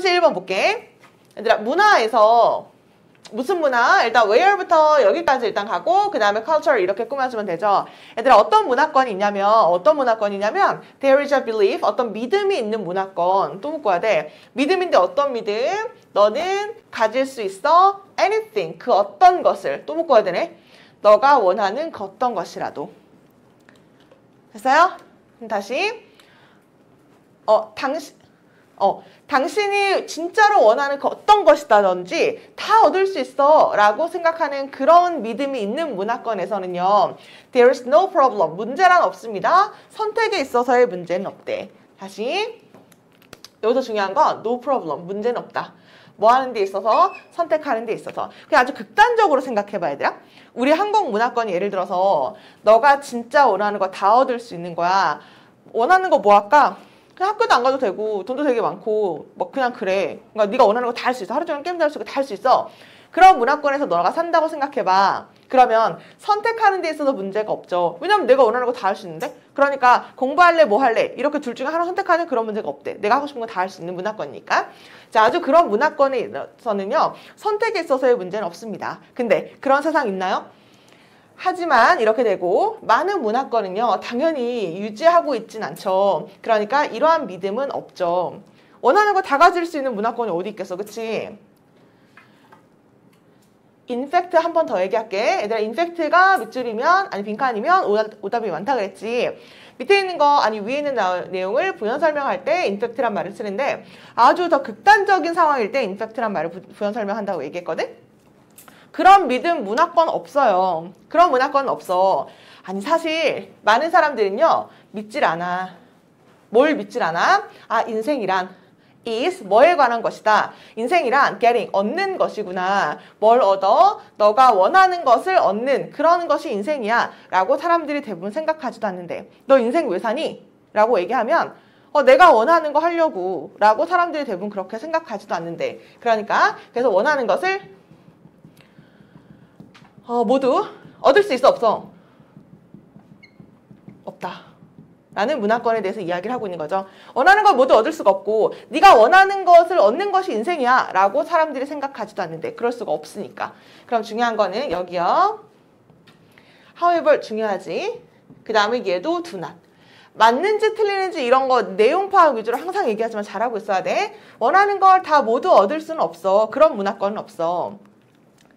31번 볼게. 얘들아, 문화에서 무슨 문화? 일단 where부터 여기까지 일단 가고 그 다음에 culture 이렇게 꾸며주면 되죠. 얘들아, 어떤 문화권이 있냐면 there is a belief, 어떤 믿음이 있는 문화권. 또 묶어야 돼. 믿음인데 어떤 믿음? 너는 가질 수 있어 anything, 그 어떤 것을. 또 묶어야 되네. 너가 원하는 그 어떤 것이라도. 됐어요? 그럼 다시 당신이 진짜로 원하는 그 어떤 것이다든지 다 얻을 수 있어 라고 생각하는 그런 믿음이 있는 문화권에서는요, there is no problem, 문제란 없습니다. 선택에 있어서의 문제는 없대. 다시, 여기서 중요한 건 no problem, 문제는 없다. 뭐 하는 데 있어서? 선택하는 데 있어서. 그냥 아주 극단적으로 생각해봐, 얘들아. 우리 한국 문화권이 예를 들어서 너가 진짜 원하는 거 다 얻을 수 있는 거야. 원하는 거 뭐 할까? 그냥 학교도 안 가도 되고 돈도 되게 많고 뭐 그냥 그래. 그러니까 네가 원하는 거 다 할 수 있어. 하루 종일 게임도 할 수 있고 다 할 수 있어. 그런 문화권에서 너가 산다고 생각해봐. 그러면 선택하는 데 있어서 문제가 없죠. 왜냐면 내가 원하는 거 다 할 수 있는데? 그러니까 공부할래 뭐 할래 이렇게 둘 중에 하나 선택하는 그런 문제가 없대. 내가 하고 싶은 거 다 할 수 있는 문화권이니까. 자, 아주 그런 문화권에서는요, 선택에 있어서의 문제는 없습니다. 근데 그런 세상 있나요? 하지만 이렇게 되고 많은 문화권은요, 당연히 유지하고 있진 않죠. 그러니까 이러한 믿음은 없죠. 원하는 거 다 가질 수 있는 문화권이 어디 있겠어, 그치? in fact 한 번 더 얘기할게. 얘들아, in fact가 밑줄이면 아니 빈칸이면 오답이 많다 그랬지. 밑에 있는 거 아니 위에 있는 내용을 부연 설명할 때 in fact란 말을 쓰는데 아주 더 극단적인 상황일 때 in fact란 말을 부연 설명한다고 얘기했거든. 그런 믿음 문화권 없어요. 그런 문화권은 없어. 아니 사실 많은 사람들은요, 믿질 않아. 뭘 믿질 않아? 아, 인생이란 is 뭐에 관한 것이다. 인생이란 getting 얻는 것이구나. 뭘 얻어? 너가 원하는 것을 얻는 그런 것이 인생이야 라고 사람들이 대부분 생각하지도 않는데, 너 인생 왜 사니? 라고 얘기하면 내가 원하는 거 하려고 라고 사람들이 대부분 그렇게 생각하지도 않는데, 그러니까 그래서 원하는 것을 모두 얻을 수 있어 없어? 없다 라는 문화권에 대해서 이야기를 하고 있는 거죠. 원하는 걸 모두 얻을 수가 없고 네가 원하는 것을 얻는 것이 인생이야 라고 사람들이 생각하지도 않는데, 그럴 수가 없으니까. 그럼 중요한 거는 여기요, however 중요하지. 그 다음에 얘도 do not. 맞는지 틀리는지 이런 거 내용 파악 위주로 항상 얘기하지만 잘하고 있어야 돼. 원하는 걸 다 모두 얻을 수는 없어. 그런 문화권은 없어.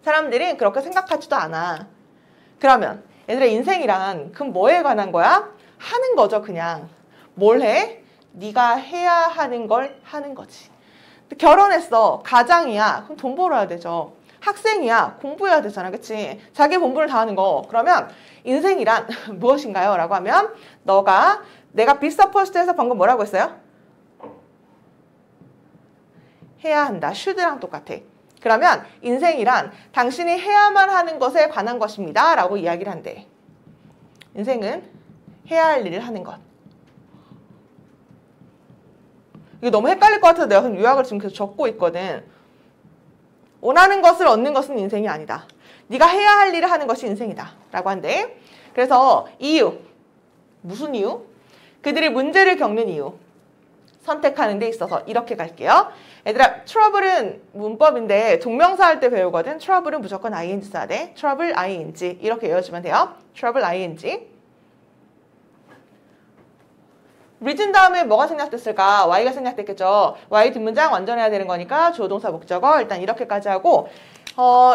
사람들이 그렇게 생각하지도 않아. 그러면 얘들아, 인생이란 그럼 뭐에 관한 거야? 하는 거죠. 그냥 뭘 해? 네가 해야 하는 걸 하는 거지. 결혼했어, 가장이야, 그럼 돈 벌어야 되죠. 학생이야, 공부해야 되잖아, 그치? 자기 본분을 다하는 거. 그러면 인생이란 무엇인가요? 라고 하면 내가 be supposed to 해서 방금 뭐라고 했어요? 해야 한다, should랑 똑같아. 그러면 인생이란 당신이 해야만 하는 것에 관한 것입니다 라고 이야기를 한대. 인생은 해야 할 일을 하는 것. 이게 너무 헷갈릴 것 같아서 내가 요약을 지금 계속 적고 있거든. 원하는 것을 얻는 것은 인생이 아니다. 네가 해야 할 일을 하는 것이 인생이다 라고 한대. 그래서 이유, 무슨 이유? 그들이 문제를 겪는 이유, 선택하는 데 있어서 이렇게 갈게요. 얘들아, trouble은 문법인데 동명사 할 때 배우거든. trouble은 무조건 ing 써야 돼. trouble ing 이렇게 외워주면 돼요. trouble ing. reason 다음에 뭐가 생략됐을까? y가 생략됐겠죠. y 뒷문장 완전해야 되는 거니까 주어 동사 목적어 일단 이렇게까지 하고,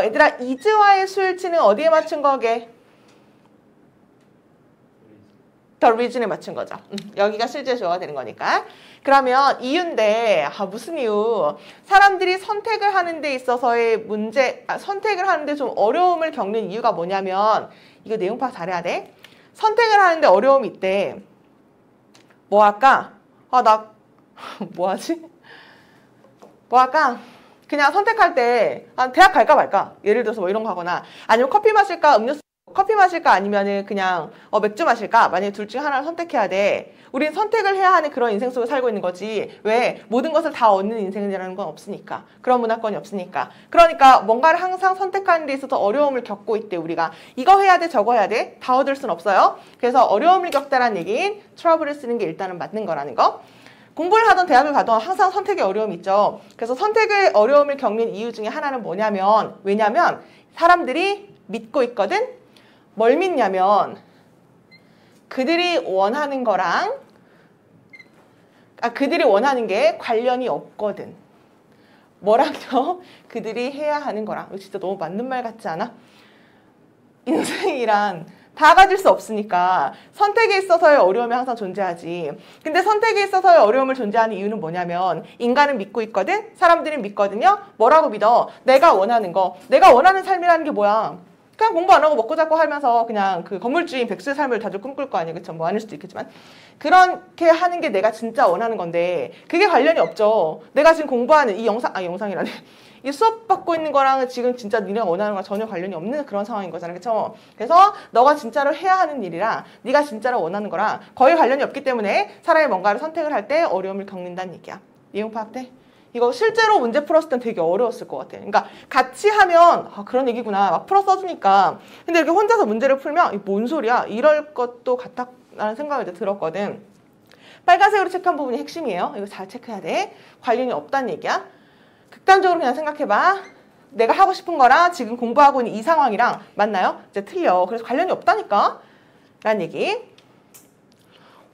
얘들아, is와의 수일치는 어디에 맞춘 거게? the reason에 맞춘 거죠. 여기가 실제 주어가 되는 거니까. 그러면 이유인데 무슨 이유? 사람들이 선택을 하는 데 있어서의 문제, 선택을 하는데 좀 어려움을 겪는 이유가 뭐냐면, 이거 내용 파악 잘해야 돼. 선택을 하는데 어려움이 있대. 뭐 할까? 나 뭐 하지? 뭐 할까? 그냥 선택할 때 대학 갈까 말까? 예를 들어서 뭐 이런 거 하거나, 아니면 커피 마실까 음료수 커피 마실까 아니면은 그냥 맥주 마실까? 만약에 둘 중 하나를 선택해야 돼. 우린 선택을 해야 하는 그런 인생 속에 살고 있는 거지. 왜? 모든 것을 다 얻는 인생이라는 건 없으니까. 그런 문화권이 없으니까. 그러니까 뭔가를 항상 선택하는 데 있어서 어려움을 겪고 있대, 우리가. 이거 해야 돼, 저거 해야 돼? 다 얻을 순 없어요. 그래서 어려움을 겪다라는 얘기인 trouble을 쓰는 게 일단은 맞는 거라는 거. 공부를 하던 대학을 가던 항상 선택의 어려움이 있죠. 그래서 선택의 어려움을 겪는 이유 중에 하나는 뭐냐면, 왜냐면 사람들이 믿고 있거든? 뭘 믿냐면 그들이 원하는 거랑 그들이 원하는 게 관련이 없거든. 뭐랑요? 그들이 해야 하는 거랑. 이거 진짜 너무 맞는 말 같지 않아? 인생이란 다 가질 수 없으니까 선택에 있어서의 어려움이 항상 존재하지. 근데 선택에 있어서의 어려움을 존재하는 이유는 뭐냐면 인간은 믿고 있거든? 사람들은 믿거든요? 뭐라고 믿어? 내가 원하는 거. 내가 원하는 삶이라는 게 뭐야? 그냥 공부 안 하고 먹고 자고 하면서 그냥 그 건물주인 백수의 삶을 다들 꿈꿀 거 아니에요. 그쵸? 뭐 아닐 수도 있겠지만. 그렇게 하는 게 내가 진짜 원하는 건데 그게 관련이 없죠. 내가 지금 공부하는 이 영상이라네. 이 수업 받고 있는 거랑 지금 진짜 니네가 원하는 거랑 전혀 관련이 없는 그런 상황인 거잖아. 그쵸? 그래서 너가 진짜로 해야 하는 일이랑 네가 진짜로 원하는 거랑 거의 관련이 없기 때문에 사람이 뭔가를 선택을 할 때 어려움을 겪는다는 얘기야. 내용 파악돼? 이거 실제로 문제 풀었을 땐 되게 어려웠을 것 같아. 그러니까 같이 하면 그런 얘기구나 막 풀어 써주니까. 근데 이렇게 혼자서 문제를 풀면 뭔 소리야? 이럴 것도 같다라는 생각이 이제 들었거든. 빨간색으로 체크한 부분이 핵심이에요. 이거 잘 체크해야 돼. 관련이 없다는 얘기야. 극단적으로 그냥 생각해봐. 내가 하고 싶은 거랑 지금 공부하고 있는 이 상황이랑 맞나요? 이제 틀려. 그래서 관련이 없다니까? 라는 얘기.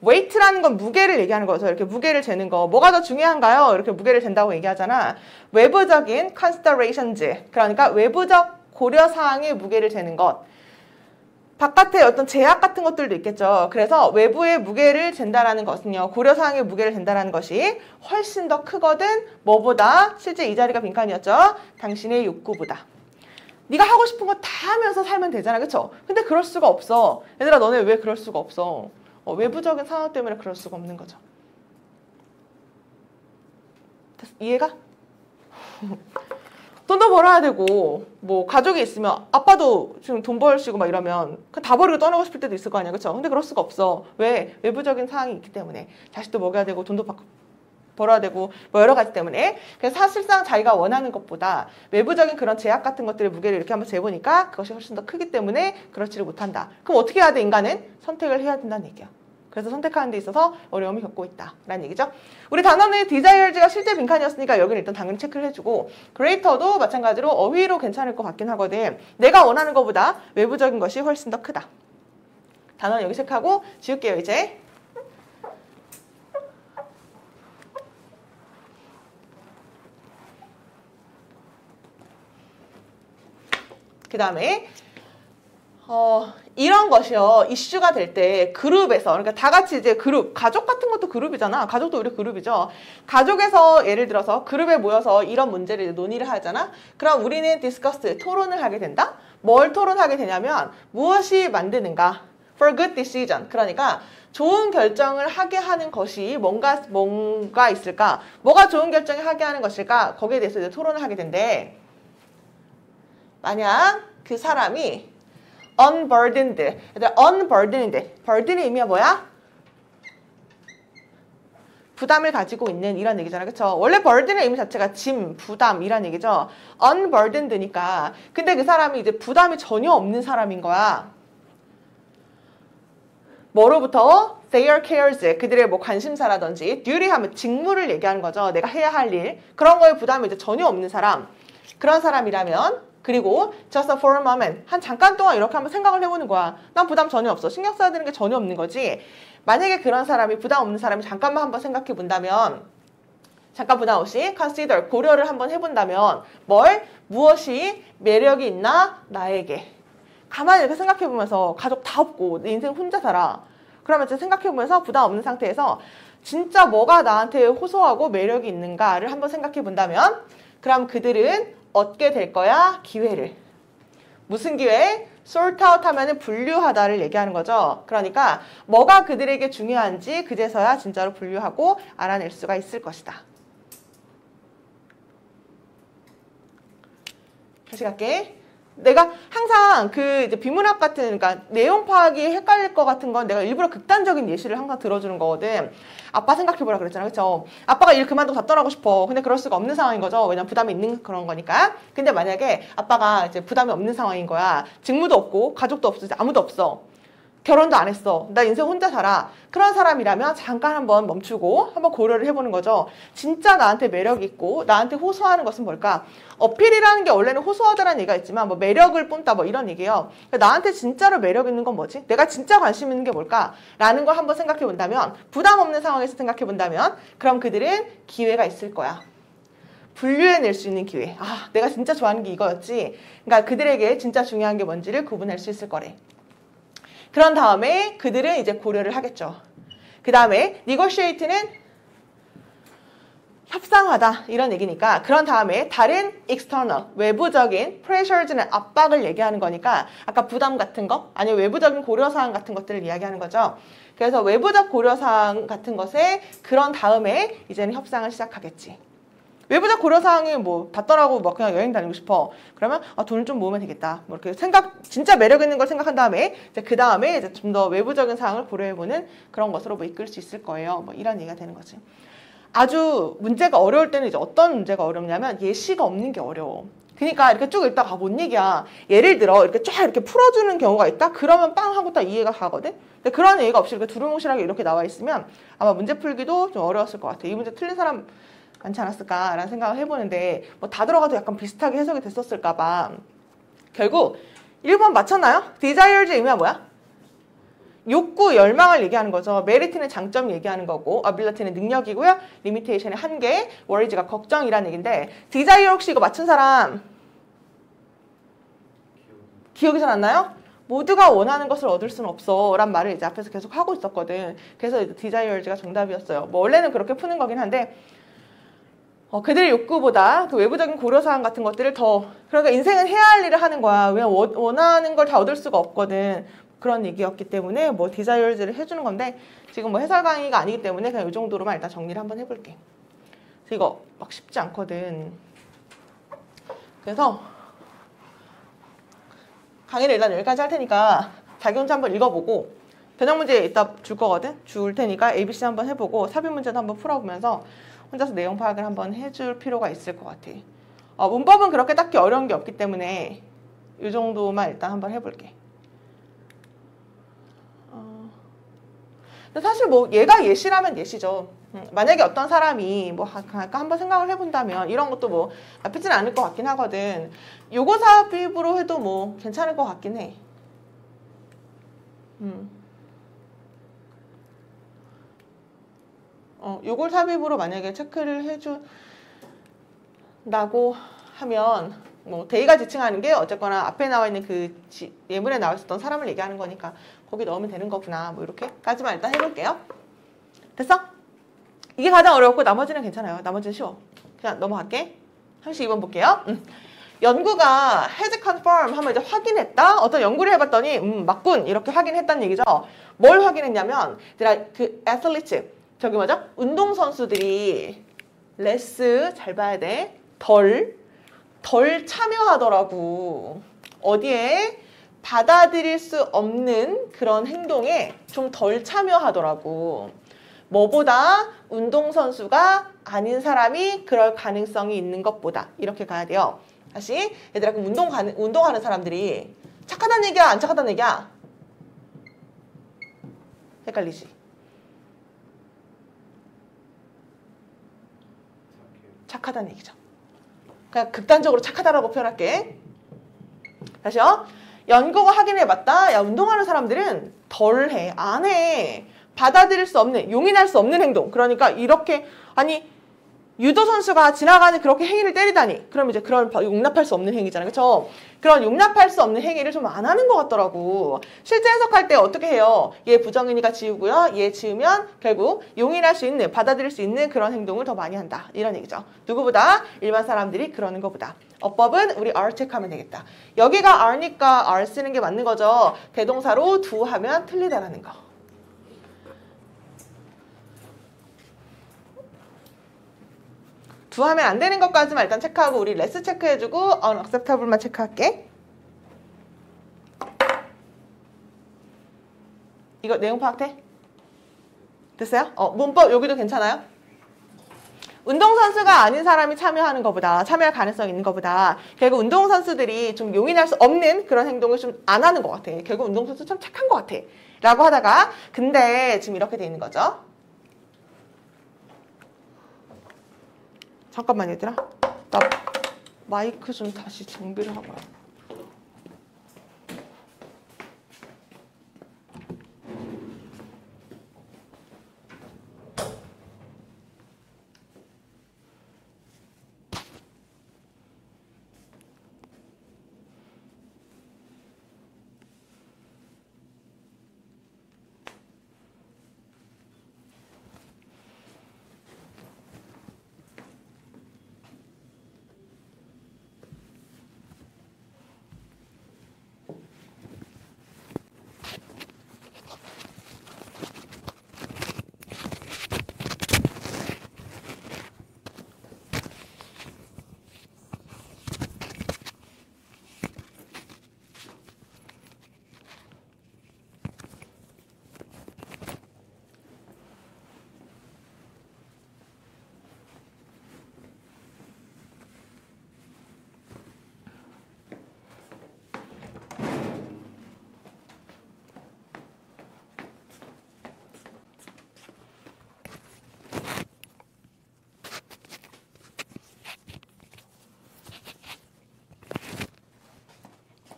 weight라는 건 무게를 얘기하는 거죠. 이렇게 무게를 재는 거. 뭐가 더 중요한가요? 이렇게 무게를 잰다고 얘기하잖아. 외부적인 considerations. 그러니까 외부적 고려사항의 무게를 재는 것. 바깥에 어떤 제약 같은 것들도 있겠죠. 그래서 외부의 무게를 잰다라는 것은요. 고려사항의 무게를 잰다라는 것이 훨씬 더 크거든. 뭐보다? 실제 이 자리가 빈칸이었죠. 당신의 욕구보다. 네가 하고 싶은 거 다 하면서 살면 되잖아. 그쵸? 근데 그럴 수가 없어. 얘들아 너네 왜 그럴 수가 없어? 외부적인 상황 때문에 그럴 수가 없는 거죠. 이해가? 돈도 벌어야 되고 뭐 가족이 있으면 아빠도 지금 돈 벌시고 막 이러면 다 버리고 떠나고 싶을 때도 있을 거 아니야. 그쵸? 근데 그럴 수가 없어. 왜? 외부적인 상황이 있기 때문에. 자식도 먹여야 되고 돈도 벌어야 되고 뭐 여러 가지 때문에. 그래서 사실상 자기가 원하는 것보다 외부적인 그런 제약 같은 것들의 무게를 이렇게 한번 재보니까 그것이 훨씬 더 크기 때문에 그렇지를 못한다. 그럼 어떻게 해야 돼? 인간은 선택을 해야 된다는 얘기야. 그래서 선택하는 데 있어서 어려움을 겪고 있다라는 얘기죠. 우리 단어는 desires가 실제 빈칸이었으니까 여기는 일단 당연히 체크를 해주고 greater도 마찬가지로 어휘로 괜찮을 것 같긴 하거든. 내가 원하는 것보다 외부적인 것이 훨씬 더 크다. 단어는 여기 체크하고 지울게요 이제. 그 다음에 이런 것이요 이슈가 될 때 그룹에서 그러니까 다 같이 이제 그룹 가족 같은 것도 그룹이잖아. 가족도 우리 그룹이죠. 가족에서 예를 들어서 그룹에 모여서 이런 문제를 논의를 하잖아. 그럼 우리는 디스커스 토론을 하게 된다. 뭘 토론하게 되냐면 무엇이 만드는가 for good decision. 그러니까 좋은 결정을 하게 하는 것이 뭔가 있을까? 뭐가 좋은 결정을 하게 하는 것일까? 거기에 대해서 이제 토론을 하게 된대. 만약 그 사람이 unburdened. unburdened. burden의 의미가 뭐야? 부담을 가지고 있는 이런 얘기잖아. 그쵸? 원래 burden의 의미 자체가 짐, 부담 이란 얘기죠. unburdened니까. 근데 그 사람이 이제 부담이 전혀 없는 사람인 거야. 뭐로부터? their cares. 그들의 뭐 관심사라든지 duty 하면 직무를 얘기하는 거죠. 내가 해야 할 일. 그런 거에 부담이 이제 전혀 없는 사람. 그런 사람이라면 그리고 just for a moment, 한 잠깐 동안 이렇게 한번 생각을 해보는 거야. 난 부담 전혀 없어. 신경 써야 되는 게 전혀 없는 거지. 만약에 그런 사람이 부담 없는 사람이 잠깐만 한번 생각해 본다면 잠깐 부담 없이 consider, 고려를 한번 해본다면 무엇이 매력이 있나? 나에게. 가만히 이렇게 생각해 보면서 가족 다 없고 내 인생 혼자 살아. 그러면 이제 생각해 보면서 부담 없는 상태에서 진짜 뭐가 나한테 호소하고 매력이 있는가를 한번 생각해 본다면 그럼 그들은 얻게 될 거야? 기회를. 무슨 기회? sort out 하면은 분류하다를 얘기하는 거죠. 그러니까 뭐가 그들에게 중요한지 그제서야 진짜로 분류하고 알아낼 수가 있을 것이다. 다시 갈게. 내가 항상 그 이제 비문학 같은 그러니까 내용 파악이 헷갈릴 것 같은 건 내가 일부러 극단적인 예시를 항상 들어주는 거거든. 아빠 생각해보라 그랬잖아. 그쵸? 아빠가 일 그만두고 다 떠나고 싶어. 근데 그럴 수가 없는 상황인 거죠. 왜냐면 부담이 있는 그런 거니까. 근데 만약에 아빠가 이제 부담이 없는 상황인 거야. 직무도 없고 가족도 없어. 아무도 없어. 결혼도 안 했어. 나 인생 혼자 살아. 그런 사람이라면 잠깐 한번 멈추고 한번 고려를 해보는 거죠. 진짜 나한테 매력 있고 나한테 호소하는 것은 뭘까? 어필이라는 게 원래는 호소하다라는 얘기가 있지만 뭐 매력을 뿜다 뭐 이런 얘기예요. 그러니까 나한테 진짜로 매력 있는 건 뭐지? 내가 진짜 관심 있는 게 뭘까? 라는 걸 한번 생각해 본다면, 부담 없는 상황에서 생각해 본다면 그럼 그들은 기회가 있을 거야. 분류해낼 수 있는 기회. 아, 내가 진짜 좋아하는 게 이거였지. 그러니까 그들에게 진짜 중요한 게 뭔지를 구분할 수 있을 거래. 그런 다음에 그들은 이제 고려를 하겠죠. 그 다음에 negotiate는 협상하다 이런 얘기니까, 그런 다음에 다른 external, 외부적인 pressures는 압박을 얘기하는 거니까 아까 부담 같은 거, 아니면 외부적인 고려사항 같은 것들을 이야기하는 거죠. 그래서 외부적 고려사항 같은 것에 그런 다음에 이제는 협상을 시작하겠지. 외부적 고려사항이 뭐 받더라고 뭐 그냥 여행 다니고 싶어. 그러면 돈을 좀 모으면 되겠다. 뭐 이렇게 진짜 매력 있는 걸 생각한 다음에 이제 그 다음에 이제 좀 더 외부적인 사항을 고려해보는 그런 것으로 뭐 이끌 수 있을 거예요. 뭐 이런 얘기가 되는 거지. 아주 문제가 어려울 때는 이제 어떤 문제가 어렵냐면 예시가 없는 게 어려워. 그러니까 이렇게 쭉 읽다가 뭔 얘기야. 예를 들어 이렇게 쫙 이렇게 풀어주는 경우가 있다. 그러면 빵 하고 딱 이해가 가거든. 근데 그런 얘기가 없이 이렇게 두루뭉실하게 이렇게 나와 있으면 아마 문제 풀기도 좀 어려웠을 것 같아. 이 문제 틀린 사람 많지 않았을까라는 생각을 해보는데 뭐 다 들어가도 약간 비슷하게 해석이 됐었을까 봐. 결국 1번 맞췄나요? desires의 의미가 뭐야? 욕구, 열망을 얘기하는 거죠. 메리트는 장점 얘기하는 거고, ability는 능력이고요. limitation의 한계, worries가 걱정이라는 얘기인데, desire 혹시 이거 맞춘 사람 기억이 잘 안 나요? 모두가 원하는 것을 얻을 수는 없어 란 말을 이제 앞에서 계속 하고 있었거든. 그래서 desires가 정답이었어요. 뭐 원래는 그렇게 푸는 거긴 한데 그들의 욕구보다 그 외부적인 고려사항 같은 것들을 더, 그러니까 인생은 해야 할 일을 하는 거야. 왜 원하는 걸 다 얻을 수가 없거든. 그런 얘기였기 때문에 뭐 desires를 해주는 건데, 지금 뭐 해설 강의가 아니기 때문에 그냥 이 정도로만 일단 정리를 한번 해볼게. 그래서 이거 막 쉽지 않거든. 그래서 강의를 일단 여기까지 할 테니까 자기 혼자 한번 읽어보고, 변형 문제 이따 줄 거거든? 줄 테니까 ABC 한번 해보고 삽입 문제도 한번 풀어보면서 혼자서 내용 파악을 한번 해줄 필요가 있을 것 같아. 문법은 그렇게 딱히 어려운 게 없기 때문에 이 정도만 일단 한번 해볼게. 사실 뭐 얘가 예시라면 예시죠. 만약에 어떤 사람이 뭐 한번 생각을 해본다면 이런 것도 뭐 나쁘진 않을 것 같긴 하거든. 요거 삽입으로 해도 뭐 괜찮을 것 같긴 해. 요걸 삽입으로 만약에 체크를 해준다고 하면 뭐 데이가 지칭하는 게 어쨌거나 앞에 나와 있는 그 예문에 나와 있었던 사람을 얘기하는 거니까 거기 넣으면 되는 거구나. 뭐 이렇게까지만 일단 해볼게요. 됐어? 이게 가장 어렵고 나머지는 괜찮아요. 나머지는 쉬워. 그냥 넘어갈게. 32번 볼게요. 연구가 has confirmed 하면 이제 확인했다. 어떤 연구를 해봤더니 맞군 이렇게 확인했다는 얘기죠. 뭘 확인했냐면 그 athletes, 저기 뭐죠? 운동선수들이 less, 잘 봐야 돼. 덜 참여하더라고. 어디에? 받아들일 수 없는 그런 행동에 좀 덜 참여하더라고. 뭐보다? 운동선수가 아닌 사람이 그럴 가능성이 있는 것보다. 이렇게 가야 돼요. 다시 얘들아, 그럼 운동하는 사람들이 착하다는 얘기야? 안 착하다는 얘기야? 헷갈리지? 착하다는 얘기죠. 그냥 극단적으로 착하다라고 표현할게. 다시요. 연구가 확인해봤다. 야, 운동하는 사람들은 덜해. 안 해. 받아들일 수 없는, 용인할 수 없는 행동. 그러니까 이렇게, 아니 유도 선수가 지나가는 그렇게 행위를 때리다니. 그럼 이제 그런 용납할 수 없는 행위잖아요. 그렇죠? 그런 용납할 수 없는 행위를 좀 안 하는 것 같더라고. 실제 해석할 때 어떻게 해요? 얘 부정이니까 지우고요. 얘 지우면 결국 용인할 수 있는, 받아들일 수 있는 그런 행동을 더 많이 한다. 이런 얘기죠. 누구보다? 일반 사람들이 그러는 것보다. 어법은 우리 are 체크하면 되겠다. 여기가 are니까 are 쓰는 게 맞는 거죠. 대동사로 do 하면 틀리다라는 거. do 하면 안 되는 것까지만 일단 체크하고 우리 less 체크해주고 unacceptable만 체크할게. 이거 내용 파악돼? 됐어요? 문법 여기도 괜찮아요? 운동선수가 아닌 사람이 참여하는 것보다, 참여할 가능성이 있는 것보다 결국 운동선수들이 좀 용인할 수 없는 그런 행동을 좀 안 하는 것 같아. 결국 운동선수 참 착한 것 같아. 라고 하다가 근데 지금 이렇게 돼 있는 거죠. 잠깐만 얘들아. 나 마이크 좀 다시 정비를 하고 와요.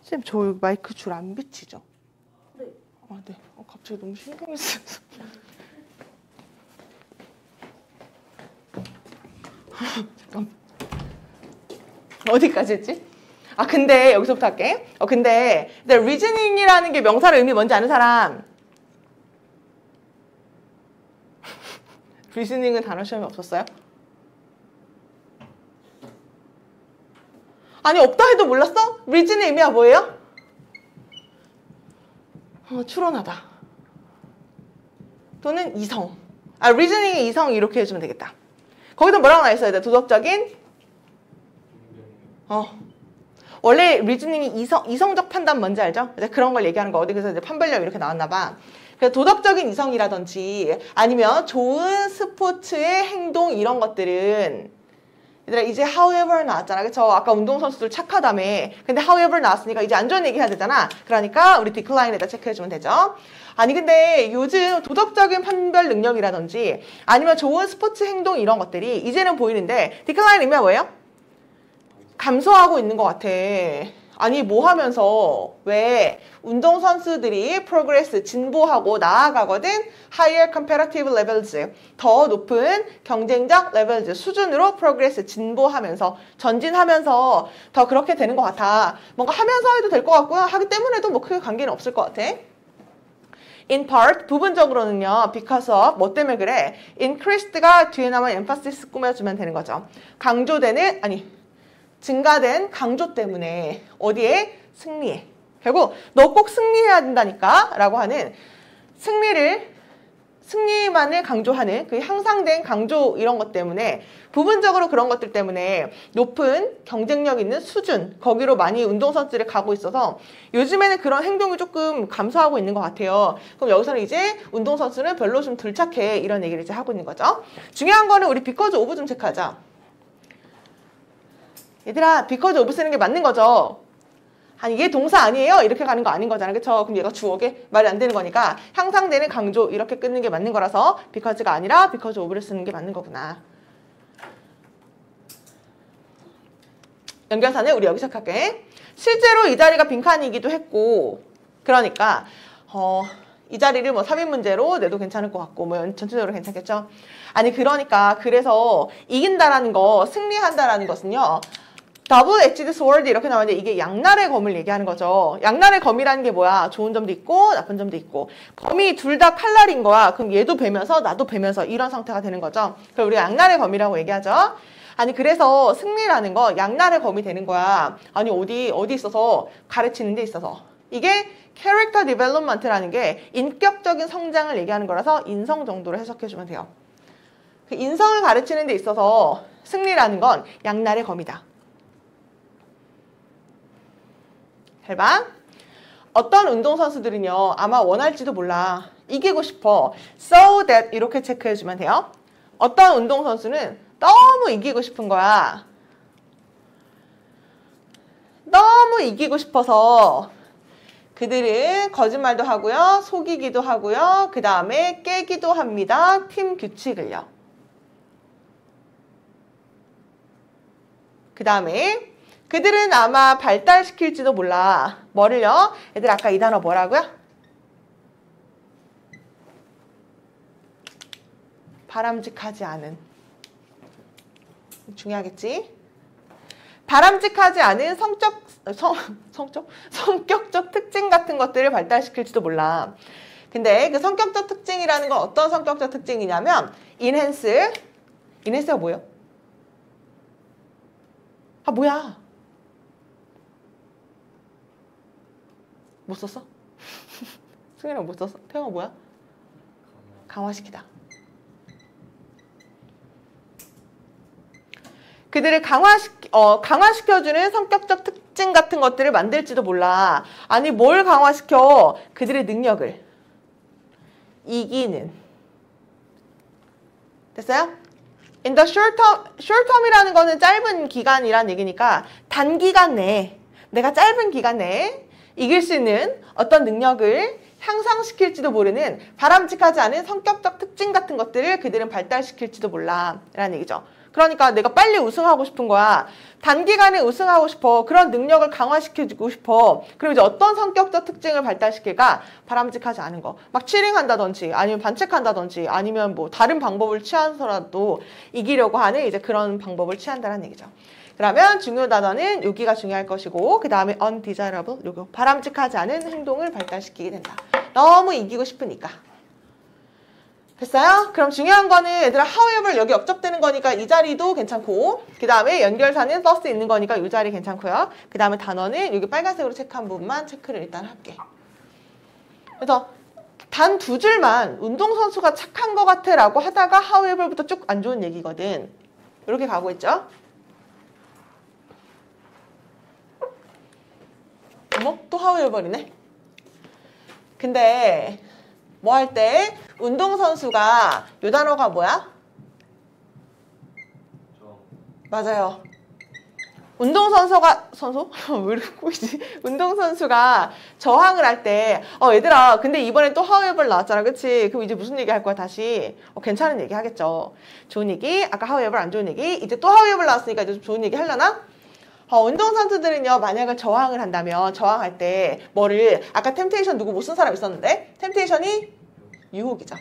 쌤, 저 마이크 줄 안 비치죠? 네. 아, 네. 갑자기 너무 신경이 쓰여서. 잠깐만. 어디까지 했지? 아, 근데 여기서부터 할게. 근데 reasoning이라는 게 명사의 의미 뭔지 아는 사람? reasoning은 단어 시험에 없었어요? 아니, 없다 해도 몰랐어? reason의 의미가 뭐예요? 추론하다. 또는 이성. reasoning의 이성 이렇게 해주면 되겠다. 거기다 뭐라고 나와 있어야 돼? 도덕적인? 원래 reasoning이 이성적 판단 뭔지 알죠? 이제 그런 걸 얘기하는 거. 어디서 이제 판별력 이렇게 나왔나 봐. 그래서 도덕적인 이성이라든지 아니면 좋은 스포츠의 행동 이런 것들은 얘들아 이제 however 나왔잖아. 그쵸? 아까 운동선수들 착하다며. 근데 however 나왔으니까 이제 안 좋은 얘기 해야 되잖아. 그러니까 우리 decline에다 체크해주면 되죠. 아니 근데 요즘 도덕적인 판별 능력이라든지 아니면 좋은 스포츠 행동 이런 것들이 이제는 보이는데 decline 의미가 뭐예요? 감소하고 있는 것 같아. 아니 뭐 하면서 왜 운동선수들이 progress 진보하고 나아가거든 higher comparative levels 더 높은 경쟁적 levels 수준으로 progress 진보하면서 전진하면서 더 그렇게 되는 것 같아. 뭔가 하면서 해도 될 것 같고요. 하기 때문에도 뭐 크게 관계는 없을 것 같아. In part 부분적으로는요 because of 뭐 때문에 그래 increased가 뒤에 나면 emphasis 꾸며주면 되는 거죠. 강조되는 증가된 강조 때문에 어디에? 승리에. 결국 너 꼭 승리해야 된다니까 라고 하는 승리만을 강조하는 그 향상된 강조 이런 것 때문에 부분적으로 그런 것들 때문에 높은 경쟁력 있는 수준 거기로 많이 운동선수들이 가고 있어서 요즘에는 그런 행동이 조금 감소하고 있는 것 같아요. 그럼 여기서는 이제 운동선수는 별로 좀 덜 착해 이런 얘기를 이제 하고 있는 거죠. 중요한 거는 우리 because of 좀 체크하자. 얘들아, because of 쓰는 게 맞는 거죠. 아니, 얘 동사 아니에요? 이렇게 가는 거 아닌 거잖아. 그쵸? 그럼 얘가 주어게 말이 안 되는 거니까 향상되는 강조 이렇게 끊는 게 맞는 거라서 because가 아니라 because of를 쓰는 게 맞는 거구나. 연결사는 우리 여기서 할게. 실제로 이 자리가 빈칸이기도 했고 그러니까 이 자리를 뭐 3인 문제로 내도 괜찮을 것 같고 뭐 전체적으로 괜찮겠죠? 아니 그러니까 그래서 이긴다라는 거 승리한다라는 것은요 더블 엣지드 스워드 이렇게 나오는데 이게 양날의 검을 얘기하는 거죠. 양날의 검이라는 게 뭐야? 좋은 점도 있고 나쁜 점도 있고 검이 둘 다 칼날인 거야. 그럼 얘도 베면서 나도 베면서 이런 상태가 되는 거죠. 그걸 우리가 양날의 검이라고 얘기하죠. 아니 그래서 승리라는 거 양날의 검이 되는 거야. 아니 어디 있어서 가르치는 데 있어서 이게 캐릭터 디벨롭먼트라는 게 인격적인 성장을 얘기하는 거라서 인성 정도로 해석해주면 돼요. 그 인성을 가르치는 데 있어서 승리라는 건 양날의 검이다. 잘 봐. 어떤 운동선수들은요 아마 원할지도 몰라. 이기고 싶어. So that 이렇게 체크해주면 돼요. 어떤 운동선수는 너무 이기고 싶은 거야. 너무 이기고 싶어서 그들은 거짓말도 하고요. 속이기도 하고요. 그 다음에 깨기도 합니다. 팀 규칙을요. 그 다음에 그들은 아마 발달시킬지도 몰라. 뭐를요? 얘들 아까 이 단어 뭐라고요? 바람직하지 않은. 중요하겠지? 바람직하지 않은 성격적 특징 같은 것들을 발달시킬지도 몰라. 근데 그 성격적 특징이라는 건 어떤 성격적 특징이냐면 enhance가 뭐예요? 아 뭐야? 못 썼어? 승현이랑 못 썼어? 태영아 뭐야? 강화시키다. 그들을 강화시켜주는 성격적 특징 같은 것들을 만들지도 몰라. 아니 뭘 강화시켜? 그들의 능력을 이기는. 됐어요? In the short term이라는 거는 짧은 기간이란 얘기니까 단기간 내에 내가 짧은 기간 내에 이길 수 있는 어떤 능력을 향상시킬지도 모르는 바람직하지 않은 성격적 특징 같은 것들을 그들은 발달시킬지도 몰라 라는 얘기죠. 그러니까 내가 빨리 우승하고 싶은 거야. 단기간에 우승하고 싶어. 그런 능력을 강화시켜주고 싶어. 그럼 이제 어떤 성격적 특징을 발달시킬까? 바람직하지 않은 거. 막 치링한다든지 아니면 반칙한다든지 아니면 뭐 다른 방법을 취하서라도 이기려고 하는 이제 그런 방법을 취한다는 얘기죠. 그러면 중요 단어는 여기가 중요할 것이고 그 다음에 undesirable, 요거 바람직하지 않은 행동을 발달시키게 된다. 너무 이기고 싶으니까. 됐어요? 그럼 중요한 거는 얘들아 however 여기 옆접되는 거니까 이 자리도 괜찮고 그 다음에 연결사는 thus 있는 거니까 이 자리 괜찮고요. 그 다음에 단어는 여기 빨간색으로 체크한 부분만 체크를 일단 할게. 그래서 단 두 줄만 운동선수가 착한 것 같아 라고 하다가 however부터 쭉 안 좋은 얘기거든. 이렇게 가고 있죠? 어머? 또 however이네? 근데 뭐 할 때 운동선수가 요 단어가 뭐야? 맞아요. 운동선수가 왜 이렇게 꼬이지? 운동선수가 저항을 할 때 얘들아 근데 이번엔 또 however 나왔잖아. 그치? 그럼 이제 무슨 얘기 할 거야 다시? 괜찮은 얘기 하겠죠. 좋은 얘기, 아까 however 안 좋은 얘기, 이제 또 however 나왔으니까 이제 좀 좋은 얘기 하려나? 운동선수들은요 만약에 저항을 한다면 저항할 때 뭐를 아까 템테이션 누구 못 쓴 사람 있었는데 템테이션이 유혹이죠.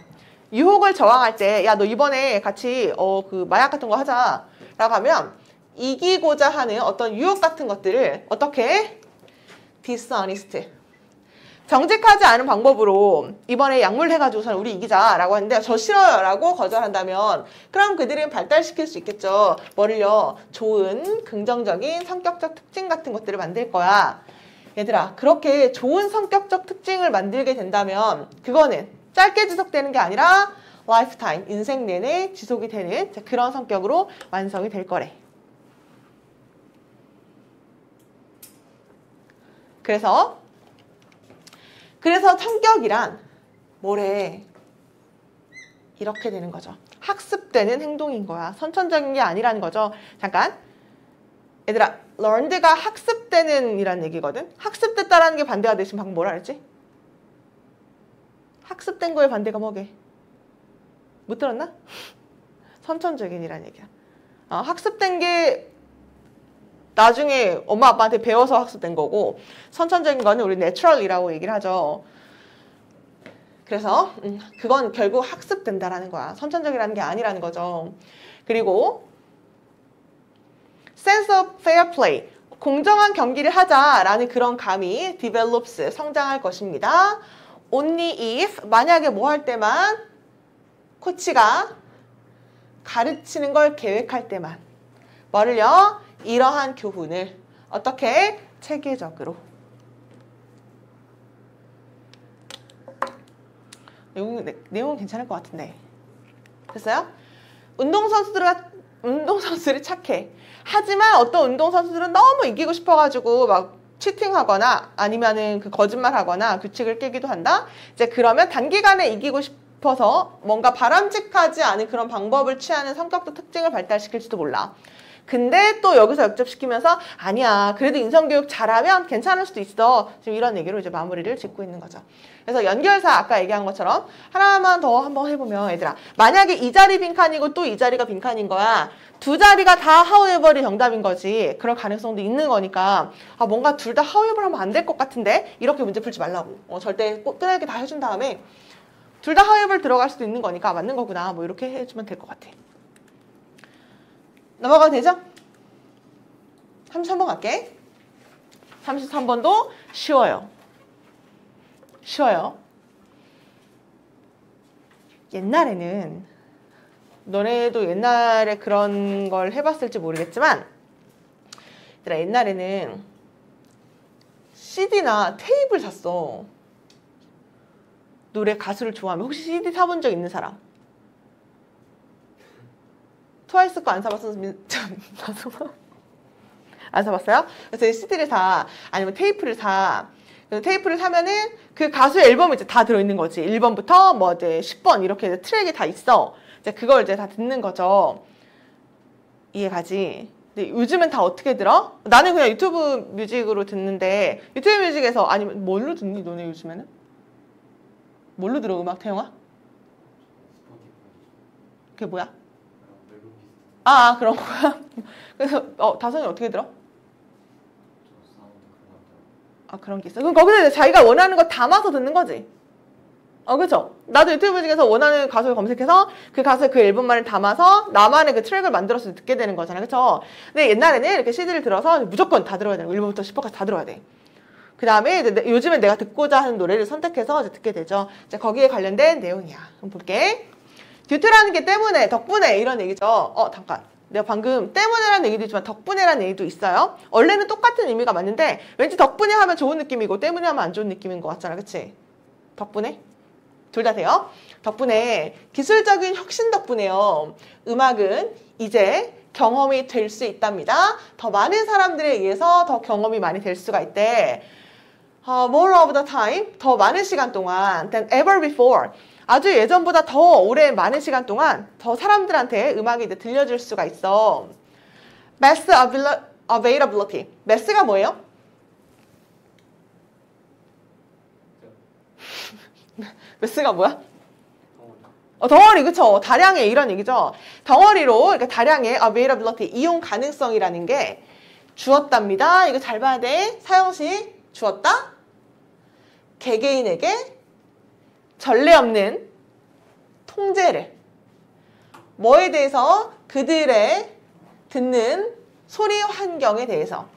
유혹을 저항할 때 야 너 이번에 같이 그 마약 같은 거 하자 라고 하면 이기고자 하는 어떤 유혹 같은 것들을 어떻게 dishonest 정직하지 않은 방법으로 이번에 약물 해가지고선 우리 이기자 라고 하는데 저 싫어요 라고 거절한다면 그럼 그들은 발달시킬 수 있겠죠. 뭐를요? 좋은 긍정적인 성격적 특징 같은 것들을 만들 거야. 얘들아 그렇게 좋은 성격적 특징을 만들게 된다면 그거는 짧게 지속되는 게 아니라 lifetime, 인생 내내 지속이 되는 그런 성격으로 완성이 될 거래. 그래서 성격이란 뭐래? 이렇게 되는 거죠. 학습되는 행동인 거야. 선천적인 게 아니라는 거죠. 잠깐. 얘들아, learned가 학습되는 이란 얘기거든. 학습됐다라는 게 반대가 되시면 방금 뭐라 그랬지? 학습된 거의 반대가 뭐게? 못 들었나? 선천적인이란 얘기야. 학습된 게 나중에 엄마 아빠한테 배워서 학습된 거고 선천적인 거는 우리 natural이라고 얘기를 하죠. 그래서 그건 결국 학습된다라는 거야. 선천적이라는 게 아니라는 거죠. 그리고 sense of fair play, 공정한 경기를 하자라는 그런 감이 develops, 성장할 것입니다. Only if, 만약에 뭐 할 때만 코치가 가르치는 걸 계획할 때만 뭐를요? 이러한 교훈을 어떻게? 체계적으로. 내용은 괜찮을 것 같은데. 됐어요? 운동선수들이 착해. 하지만 어떤 운동선수들은 너무 이기고 싶어가지고 막 치팅하거나 아니면은 그 거짓말하거나 규칙을 깨기도 한다. 이제 그러면 단기간에 이기고 싶어서 뭔가 바람직하지 않은 그런 방법을 취하는 성격적 특징을 발달시킬지도 몰라. 근데 또 여기서 역접시키면서 아니야. 그래도 인성교육 잘하면 괜찮을 수도 있어. 지금 이런 얘기로 이제 마무리를 짓고 있는 거죠. 그래서 연결사 아까 얘기한 것처럼 하나만 더 한번 해보면 얘들아 만약에 이 자리 빈칸이고 또 이 자리가 빈칸인 거야. 두 자리가 다 however이 정답인 거지. 그럴 가능성도 있는 거니까 아 뭔가 둘 다 however 하면 안 될 것 같은데 이렇게 문제 풀지 말라고. 절대 끝날게 다 해준 다음에 둘 다 however 들어갈 수도 있는 거니까 맞는 거구나. 뭐 이렇게 해주면 될 것 같아. 넘어가도 되죠? 33번 갈게. 33번도 쉬워요. 쉬워요. 옛날에는 너네도 옛날에 그런 걸 해봤을지 모르겠지만 얘들아 옛날에는 CD나 테이프를 샀어. 노래 가수를 좋아하면 혹시 CD 사본 적 있는 사람? 트와이스 거 안 사봤어? 안 사봤어요? 그래서 CD를 사 아니면 테이프를 사. 테이프를 사면은 그 가수의 앨범이 이제 다 들어있는 거지. 1번부터 뭐 이제 10번 이렇게 트랙이 다 있어. 이제 그걸 이제 다 듣는 거죠. 이해가지? 근데 요즘엔 다 어떻게 들어? 나는 그냥 유튜브 뮤직으로 듣는데 유튜브 뮤직에서 아니면 뭘로 듣니 너네 요즘에는? 뭘로 들어 음악 태영아? 그게 뭐야? 그런 거야? 그래서 다솜이 어떻게 들어? 그런 게 있어. 그럼 거기서 이제 자기가 원하는 거 담아서 듣는 거지. 그쵸? 나도 유튜브 중에서 원하는 가수를 검색해서 그 가수의 그 앨범만을 담아서 나만의 그 트랙을 만들어서 듣게 되는 거잖아. 그쵸? 근데 옛날에는 이렇게 CD를 들어서 무조건 다 들어야 되는 거. 1번부터 10번까지 다 들어야 돼. 그 다음에 요즘엔 내가 듣고자 하는 노래를 선택해서 이제 듣게 되죠. 이제 거기에 관련된 내용이야. 그럼 볼게. 듀트라는 게 때문에, 덕분에 이런 얘기죠. 잠깐. 내가 방금 때문에라는 얘기도 있지만 덕분에라는 얘기도 있어요. 원래는 똑같은 의미가 맞는데 왠지 덕분에 하면 좋은 느낌이고 때문에 하면 안 좋은 느낌인 것 같잖아. 그치? 덕분에? 둘 다 돼요. 덕분에 기술적인 혁신 덕분에요. 음악은 이제 경험이 될 수 있답니다. 더 많은 사람들에 의해서 더 경험이 많이 될 수가 있대. More of the time, 더 많은 시간 동안 than ever before. 아주 예전보다 더 오랜 많은 시간 동안 더 사람들한테 음악이 이제 들려줄 수가 있어. Mass availability. mass가 뭐예요? mass가 뭐야? 덩어리, 그쵸? 다량의 이런 얘기죠. 덩어리로 이렇게 다량의 availability, 이용 가능성이라는 게 주었답니다. 이거 잘 봐야 돼. 사용시 주었다. 개개인에게 전례 없는 통제를 뭐에 대해서? 그들의 듣는 소리 환경에 대해서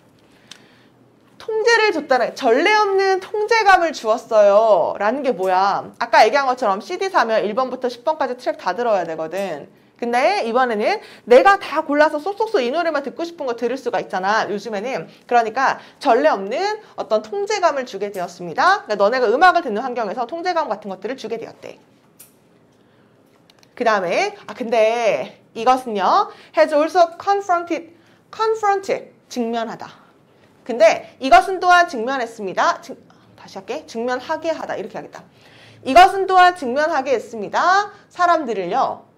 통제를 줬다는 전례 없는 통제감을 주었어요 라는 게 뭐야? 아까 얘기한 것처럼 CD 사면 1번부터 10번까지 트랙 다 들어야 되거든. 근데 이번에는 내가 다 골라서 쏙쏙쏙 이 노래만 듣고 싶은 거 들을 수가 있잖아. 요즘에는. 그러니까 전례 없는 어떤 통제감을 주게 되었습니다. 그러니까 너네가 음악을 듣는 환경에서 통제감 같은 것들을 주게 되었대. 그 다음에 근데 이것은요. has also confronted, 직면하다. 근데 이것은 또한 직면했습니다. 다시 할게. 직면하게 하다. 이렇게 하겠다. 이것은 또한 직면하게 했습니다. 사람들을요.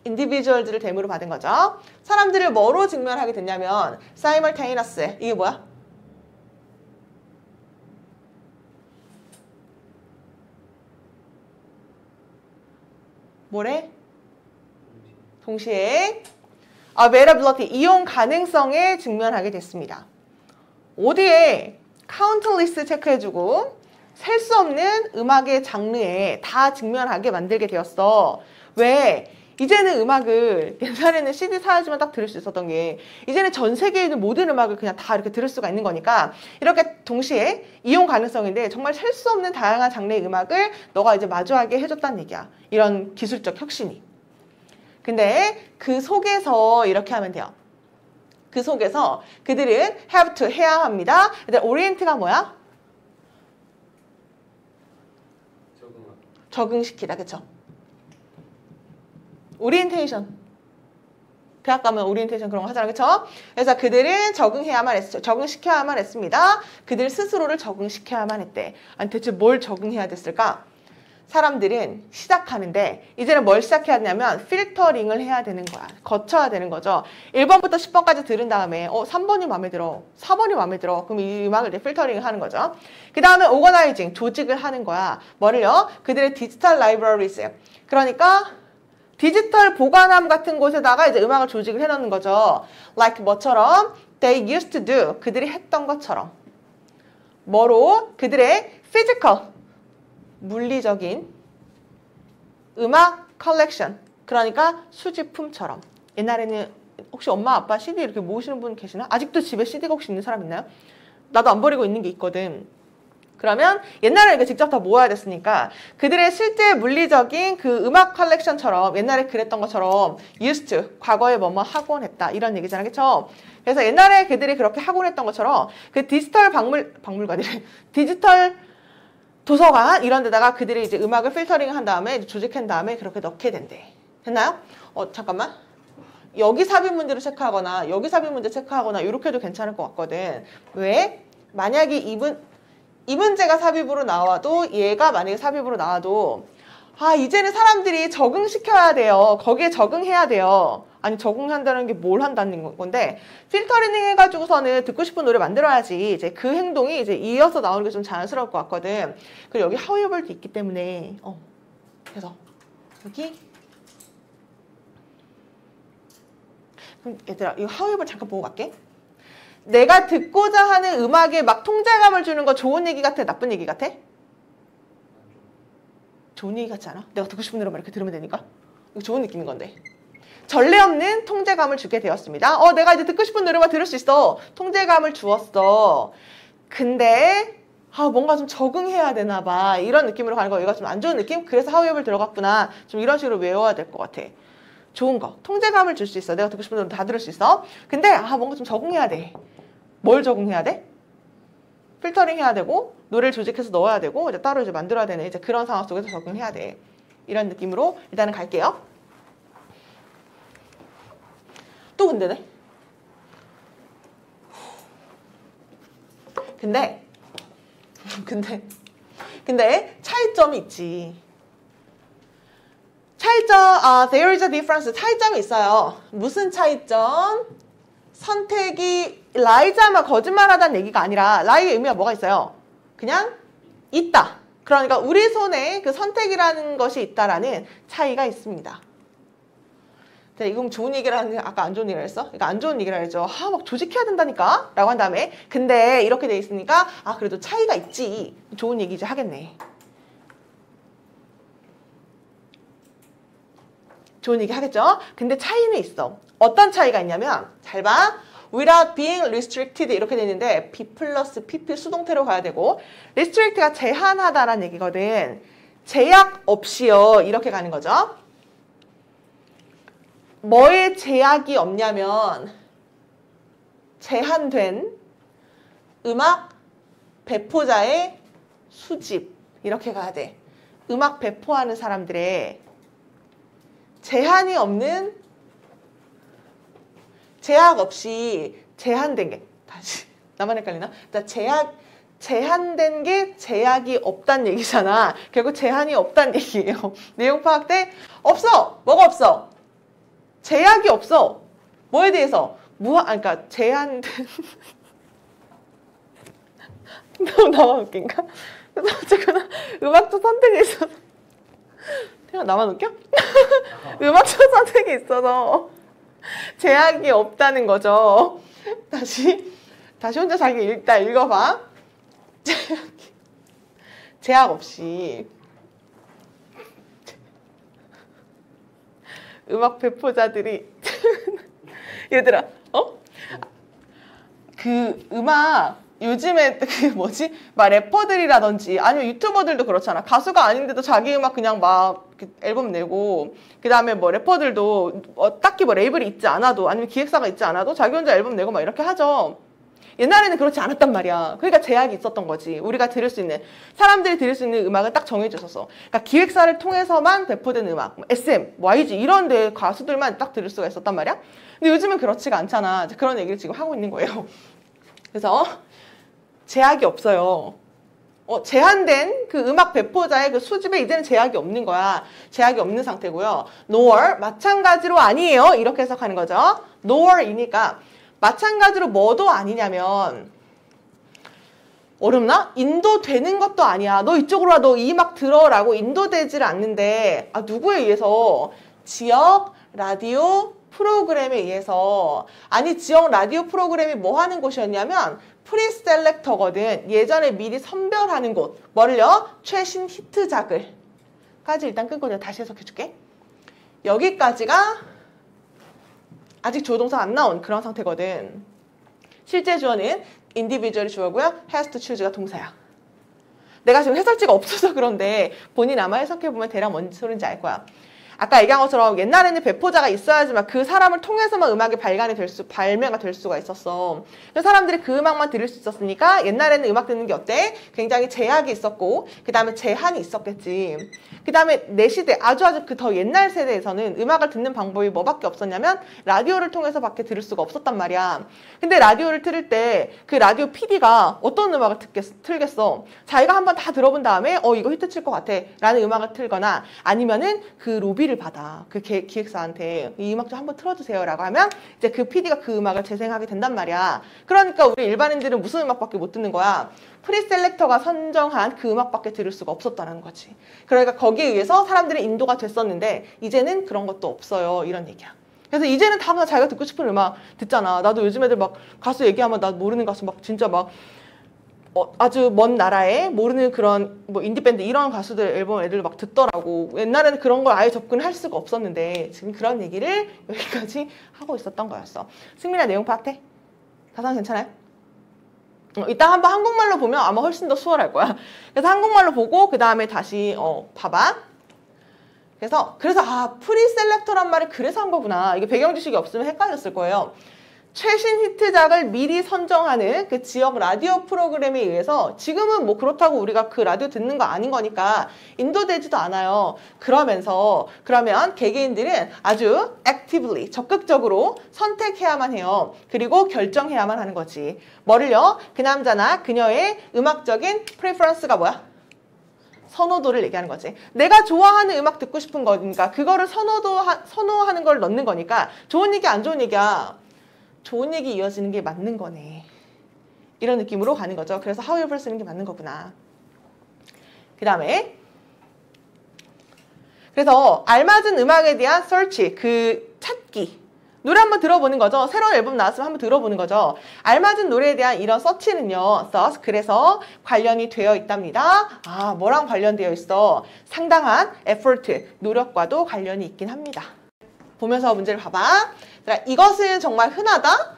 인디비주얼들을 대무로 받은 거죠. 사람들을 뭐로 직면하게 됐냐면 simultaneous. 이게 뭐야? 뭐래? 동시에 availability, 이용 가능성에 직면하게 됐습니다. 어디에? countless 체크해주고 셀 수 없는 음악의 장르에 다 직면하게 만들게 되었어. 왜? 이제는 음악을 옛날에는 CD 사야지만 딱 들을 수 있었던 게 이제는 전 세계에 있는 모든 음악을 그냥 다 이렇게 들을 수가 있는 거니까 이렇게 동시에 이용 가능성인데 정말 셀 수 없는 다양한 장르의 음악을 너가 이제 마주하게 해줬다는 얘기야. 이런 기술적 혁신이. 근데 그 속에서 이렇게 하면 돼요. 그 속에서 그들은 have to 해야 합니다. 근데 orient가 뭐야? 적응시키다. 그쵸? 오리엔테이션. 대학 가면 오리엔테이션 그런 거 하잖아. 그쵸? 그래서 그들은 적응시켜야만 했습니다. 그들 스스로를 적응시켜야만 했대. 아니 대체 뭘 적응해야 됐을까? 사람들은 시작하는데 이제는 뭘 시작해야 하냐면 필터링을 해야 되는 거야. 거쳐야 되는 거죠. 1번부터 10번까지 들은 다음에 3번이 마음에 들어. 4번이 마음에 들어. 그럼 이 음악을 이제 필터링을 하는 거죠. 그 다음에 오거나이징, 조직을 하는 거야. 뭐를요? 그들의 디지털 라이브러리즈. 그러니까 디지털 보관함 같은 곳에다가 이제 음악을 조직을 해놓는 거죠. Like 뭐처럼? They used to do. 그들이 했던 것처럼. 뭐로? 그들의 physical. 물리적인 음악 컬렉션, 그러니까 수집품처럼. 옛날에는 혹시 엄마 아빠 CD 이렇게 모으시는 분 계시나? 아직도 집에 CD가 혹시 있는 사람 있나요? 나도 안 버리고 있는 게 있거든. 그러면 옛날에 이렇게 직접 다 모아야 됐으니까 그들의 실제 물리적인 그 음악 컬렉션처럼 옛날에 그랬던 것처럼 used to, 과거에 뭐뭐 하곤 했다 이런 얘기잖아, 그쵸? 그래서 옛날에 그들이 그렇게 하곤 했던 것처럼 그 디지털 박물관이래. 디지털 도서관 이런 데다가 그들이 이제 음악을 필터링 한 다음에 조직한 다음에 그렇게 넣게 된대. 됐나요? 잠깐만. 여기 삽입 문제로 체크하거나 여기 삽입 문제 체크하거나 이렇게 해도 괜찮을 것 같거든. 왜? 만약에 이 문제가 삽입으로 나와도 얘가 만약에 삽입으로 나와도 이제는 사람들이 적응시켜야 돼요. 거기에 적응해야 돼요. 아니 적응한다는 게 뭘 한다는 건데 필터링 해가지고서는 듣고 싶은 노래 만들어야지 이제 그 행동이 이제 이어서 나오는 게 좀 자연스러울 것 같거든. 그리고 여기 however도 있기 때문에 그래서 여기 그럼 얘들아 이거 however 잠깐 보고 갈게. 내가 듣고자 하는 음악에 막 통제감을 주는 거 좋은 얘기 같아? 나쁜 얘기 같아? 좋은 얘기 같지 않아? 내가 듣고 싶은 노래만 이렇게 들으면 되니까? 이거 좋은 느낌인 건데. 전례 없는 통제감을 주게 되었습니다. 내가 이제 듣고 싶은 노래만 들을 수 있어. 통제감을 주었어. 근데 뭔가 좀 적응해야 되나 봐. 이런 느낌으로 가는 거. 얘가 좀 안 좋은 느낌? 그래서 however 들어갔구나. 좀 이런 식으로 외워야 될 것 같아. 좋은 거. 통제감을 줄 수 있어. 내가 듣고 싶은 노래 다 들을 수 있어. 근데 뭔가 좀 적응해야 돼. 뭘 적응해야 돼? 필터링 해야 되고 노래를 조직해서 넣어야 되고 이제 따로 이제 만들어야 되는 이제 그런 상황 속에서 적응해야 돼. 이런 느낌으로 일단은 갈게요. 또 근데네. 근데 차이점이 있지. there is a difference. 차이점이 있어요. 무슨 차이점? 선택이 라이자만 거짓말하다는 얘기가 아니라 라이의 의미가 뭐가 있어요? 그냥 있다. 그러니까 우리 손에 그 선택이라는 것이 있다라는 차이가 있습니다. 자, 이건 좋은 얘기를 하는데 아까 안 좋은 얘기를 했어? 그러니까 안 좋은 얘기를 했죠. 막 조직해야 된다니까? 라고 한 다음에 근데 이렇게 돼 있으니까 그래도 차이가 있지. 좋은 얘기 이제 하겠네. 좋은 얘기 하겠죠? 근데 차이는 있어. 어떤 차이가 있냐면 잘 봐. without being restricted 이렇게 돼 있는데 be 플러스 pp 수동태로 가야 되고 restrict가 제한하다라는 얘기거든. 제약 없이요. 이렇게 가는 거죠. 뭐에 제약이 없냐면 제한된 음악 배포자의 수집 이렇게 가야 돼. 음악 배포하는 사람들의 제한이 없는 제약 없이 제한된 게 다시 나만 헷갈리나? 제한된 게 제약이 없단 얘기잖아. 결국 제한이 없단 얘기예요. 내용 파악 때 없어. 뭐가 없어? 제약이 없어. 뭐에 대해서? 그러니까 제한된 너무 나만 웃긴가? 그래서 어쨌거나 음악적 선택이 있어서 그냥 나만 웃겨? 음악적 선택이 있어서 제약이 없다는 거죠. 다시 혼자 자기 일단 읽어봐. 제약 없이 음악 배포자들이 얘들아 그 음악 요즘에 막 래퍼들이라든지 아니면 유튜버들도 그렇잖아. 가수가 아닌데도 자기 음악 그냥 막 앨범 내고 그 다음에 뭐 래퍼들도 딱히 뭐 레이블이 있지 않아도 아니면 기획사가 있지 않아도 자기 혼자 앨범 내고 막 이렇게 하죠. 옛날에는 그렇지 않았단 말이야. 그러니까 제약이 있었던 거지. 우리가 들을 수 있는 사람들이 들을 수 있는 음악을 딱 정해줬었어. 그러니까 기획사를 통해서만 배포된 음악, SM, YG 이런 데 가수들만 딱 들을 수가 있었단 말이야. 근데 요즘은 그렇지가 않잖아. 그런 얘기를 지금 하고 있는 거예요. 그래서 제약이 없어요. 제한된 그 음악 배포자의 그 수집에 이제는 제약이 없는 거야. 제약이 없는 상태고요. nor 마찬가지로 아니에요. 이렇게 해석하는 거죠. nor이니까 마찬가지로 뭐도 아니냐면 어렵나? 인도되는 것도 아니야. 너 이쪽으로 와. 너 이 음악 들어라고 인도되지를 않는데 누구에 의해서? 지역 라디오 프로그램에 의해서. 아니 지역 라디오 프로그램이 뭐 하는 곳이었냐면 프리셀렉터거든. 예전에 미리 선별하는 곳. 뭐를요? 최신 히트작을. 까지 일단 끊고 내가 다시 해석해줄게. 여기까지가 아직 조동사 안 나온 그런 상태거든. 실제 주어는 individual이 주어고요. has to choose가 동사야. 내가 지금 해설지가 없어서 그런데 본인 아마 해석해보면 대략 뭔 소린지 알 거야. 아까 얘기한 것처럼 옛날에는 배포자가 있어야지만 그 사람을 통해서만 음악이 발매가 될 수가 있었어. 그래서 사람들이 그 음악만 들을 수 있었으니까 옛날에는 음악 듣는 게 어때? 굉장히 제약이 있었고 그 다음에 제한이 있었겠지. 그 다음에 내 시대, 아주 그 더 옛날 세대에서는 음악을 듣는 방법이 뭐밖에 없었냐면 라디오를 통해서 밖에 들을 수가 없었단 말이야. 근데 라디오를 틀을 때 그 라디오 PD가 어떤 음악을 틀겠어? 자기가 한번 다 들어본 다음에 이거 히트 칠 것 같아 라는 음악을 틀거나 아니면은 그 로비를 받아. 그 기획사한테 이 음악 좀 한번 틀어주세요 라고 하면 이제 그 PD가 그 음악을 재생하게 된단 말이야. 그러니까 우리 일반인들은 무슨 음악밖에 못 듣는 거야? 프리셀렉터가 선정한 그 음악밖에 들을 수가 없었다는 거지. 그러니까 거기에 의해서 사람들이 인도가 됐었는데 이제는 그런 것도 없어요. 이런 얘기야. 그래서 이제는 다 그냥 자기가 듣고 싶은 음악 듣잖아. 나도 요즘 애들 막 가수 얘기하면 나 모르는 가수 막 진짜 막 아주 먼 나라에 모르는 그런 뭐 인디밴드 이런 가수들 앨범 애들 막 듣더라고. 옛날에는 그런 걸 아예 접근할 수가 없었는데 지금 그런 얘기를 여기까지 하고 있었던 거였어. 승민아 내용 파악돼? 가상 괜찮아요? 이따 한번 한국말로 보면 아마 훨씬 더 수월할 거야. 그래서 한국말로 보고 그 다음에 다시 봐봐. 그래서 프리셀렉터란 말을 그래서 한 거구나. 이게 배경 지식이 없으면 헷갈렸을 거예요. 최신 히트작을 미리 선정하는 그 지역 라디오 프로그램에 의해서 지금은 뭐 그렇다고 우리가 그 라디오 듣는 거 아닌 거니까 인도되지도 않아요. 그러면 개개인들은 아주 actively, 적극적으로 선택해야만 해요. 그리고 결정해야만 하는 거지. 뭐를요? 그 남자나 그녀의 음악적인 preference가 뭐야? 선호도를 얘기하는 거지. 내가 좋아하는 음악 듣고 싶은 거니까 그거를 선호하는 걸 넣는 거니까 좋은 얘기 안 좋은 얘기야. 좋은 얘기 이어지는 게 맞는 거네. 이런 느낌으로 가는 거죠. 그래서 however 쓰는 게 맞는 거구나. 그 다음에 그래서 알맞은 음악에 대한 search, 그 찾기. 노래 한번 들어보는 거죠. 새로운 앨범 나왔으면 한번 들어보는 거죠. 알맞은 노래에 대한 이런 서치는요. 그래서 관련이 되어 있답니다. 뭐랑 관련되어 있어? 상당한 effort, 노력과도 관련이 있긴 합니다. 보면서 문제를 봐봐. 이것은 정말 흔하다?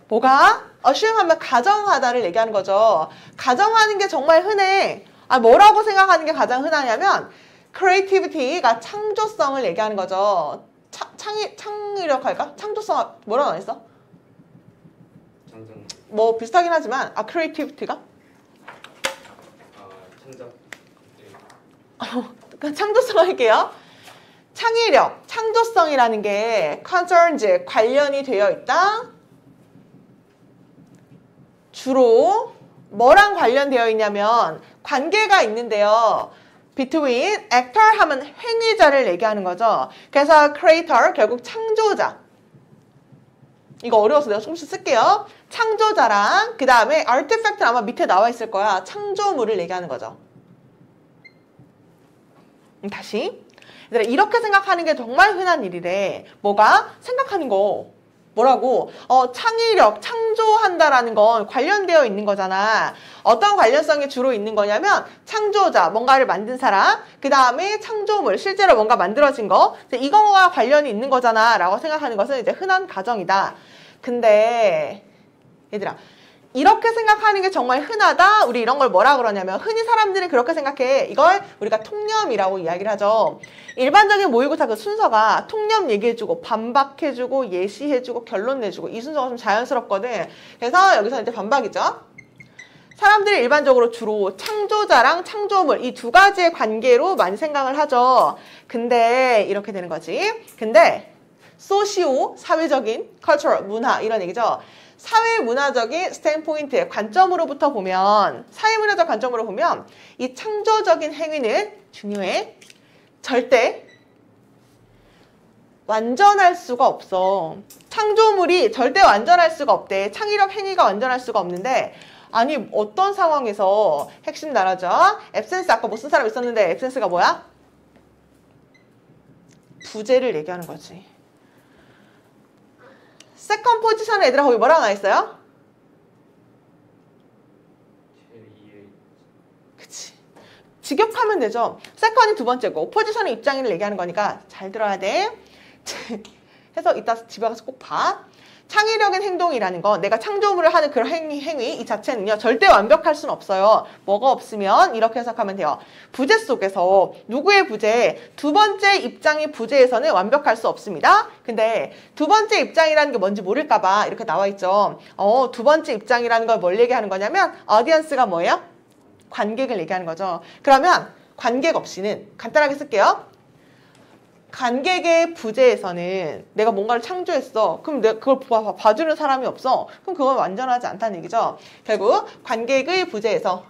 뭐가? assume 하면 가정하다를 얘기하는 거죠. 가정하는 게 정말 흔해. 뭐라고 생각하는 게 가장 흔하냐면 creativity가 창조성을 얘기하는 거죠. 창의력 할까? 창조성 뭐라고 안 했어? 뭐 비슷하긴 하지만 creativity가? 창작. 창조성 할게요. 창의력, 창조성이라는 게 concerns, 관련이 되어 있다. 주로 뭐랑 관련되어 있냐면 관계가 있는데요. between actor 하면 행위자를 얘기하는 거죠. 그래서 creator, 결국 창조자. 이거 어려워서 내가 조금씩 쓸게요. 창조자랑 그 다음에 artifact는 아마 밑에 나와 있을 거야. 창조물을 얘기하는 거죠. 다시. 이렇게 생각하는 게 정말 흔한 일이래. 뭐가? 생각하는 거. 뭐라고? 창의력, 창조한다라는 건 관련되어 있는 거잖아. 어떤 관련성이 주로 있는 거냐면 창조자, 뭔가를 만든 사람, 그 다음에 창조물, 실제로 뭔가 만들어진 거, 이거와 관련이 있는 거잖아 라고 생각하는 것은 이제 흔한 가정이다. 근데 얘들아, 이렇게 생각하는 게 정말 흔하다? 우리 이런 걸 뭐라 그러냐면 흔히 사람들이 그렇게 생각해. 이걸 우리가 통념이라고 이야기를 하죠. 일반적인 모의고사 그 순서가 통념 얘기해주고 반박해주고 예시해주고 결론 내주고 이 순서가 좀 자연스럽거든. 그래서 여기서 이제 반박이죠. 사람들이 일반적으로 주로 창조자랑 창조물 이 두 가지의 관계로 많이 생각을 하죠. 근데 이렇게 되는 거지. 근데 소시오, 사회적인, cultural, 문화 이런 얘기죠. 사회문화적인 스탠포인트, 관점으로부터 보면, 사회문화적 관점으로 보면 이 창조적인 행위는 중요해. 절대 완전할 수가 없어. 창조물이 절대 완전할 수가 없대. 창의력 행위가 완전할 수가 없는데 아니 어떤 상황에서 핵심 나라죠? absence 아까 못 쓴 사람 있었는데 absence가 뭐야? 부재를 얘기하는 거지. 세컨 포지션에 얘들아 거기 뭐라고 나와 있어요? 그치. 직역하면 되죠. 세컨이 두 번째고 포지션의 입장을 얘기하는 거니까 잘 들어야 돼. 해서 이따 집에 가서 꼭 봐. 창의력인 행동이라는 거, 내가 창조물을 하는 그런 행위 이 자체는요 절대 완벽할 수는 없어요. 뭐가 없으면 이렇게 해석하면 돼요. 부재 속에서 누구의 부재? 두 번째 입장의 부재에서는 완벽할 수 없습니다. 근데 두 번째 입장이라는 게 뭔지 모를까 봐 이렇게 나와 있죠. 두 번째 입장이라는 걸 뭘 얘기하는 거냐면 audience가 뭐예요? 관객을 얘기하는 거죠. 그러면 관객 없이는 간단하게 쓸게요. 관객의 부재에서는 내가 뭔가를 창조했어. 그럼 내가 그걸 봐주는 사람이 없어. 그럼 그건 완전하지 않다는 얘기죠. 결국 관객의 부재에서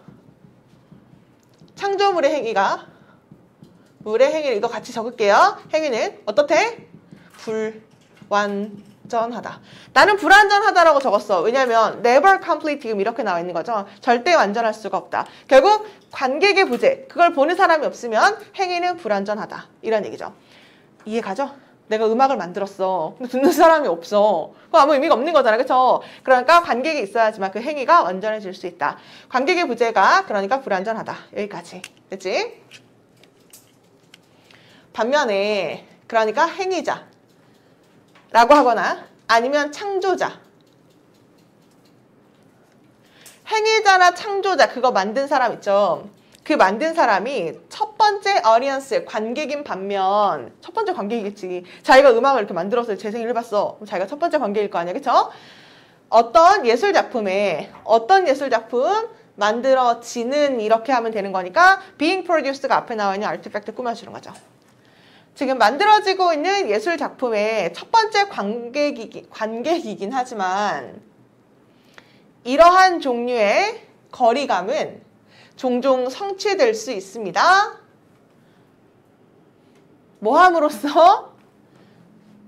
창조물의 행위가 물의 행위를 이거 같이 적을게요. 행위는 어떻대? 불완전하다. 나는 불완전하다라고 적었어. 왜냐면 never complete 지금 이렇게 나와 있는 거죠. 절대 완전할 수가 없다. 결국 관객의 부재, 그걸 보는 사람이 없으면 행위는 불완전하다. 이런 얘기죠. 이해 가죠? 내가 음악을 만들었어. 근데 듣는 사람이 없어. 그럼 아무 의미가 없는 거잖아. 그쵸? 그러니까 관객이 있어야지만 그 행위가 완전해질 수 있다. 관객의 부재가 그러니까 불완전하다. 여기까지. 됐지? 반면에 그러니까 행위자라고 하거나 아니면 창조자. 행위자나 창조자 그거 만든 사람 있죠? 그 만든 사람이 첫 번째 audience, 관객인 반면 첫 번째 관객이겠지. 자기가 음악을 이렇게 만들어서 재생을 해봤어. 그럼 자기가 첫 번째 관객일 거 아니야. 그쵸? 어떤 예술 작품 만들어지는 이렇게 하면 되는 거니까 being produced가 앞에 나와 있는 artifact 꾸며주는 거죠. 지금 만들어지고 있는 예술 작품의 첫 번째 관객이긴 하지만 이러한 종류의 거리감은 종종 성취될 수 있습니다. 뭐 함으로써?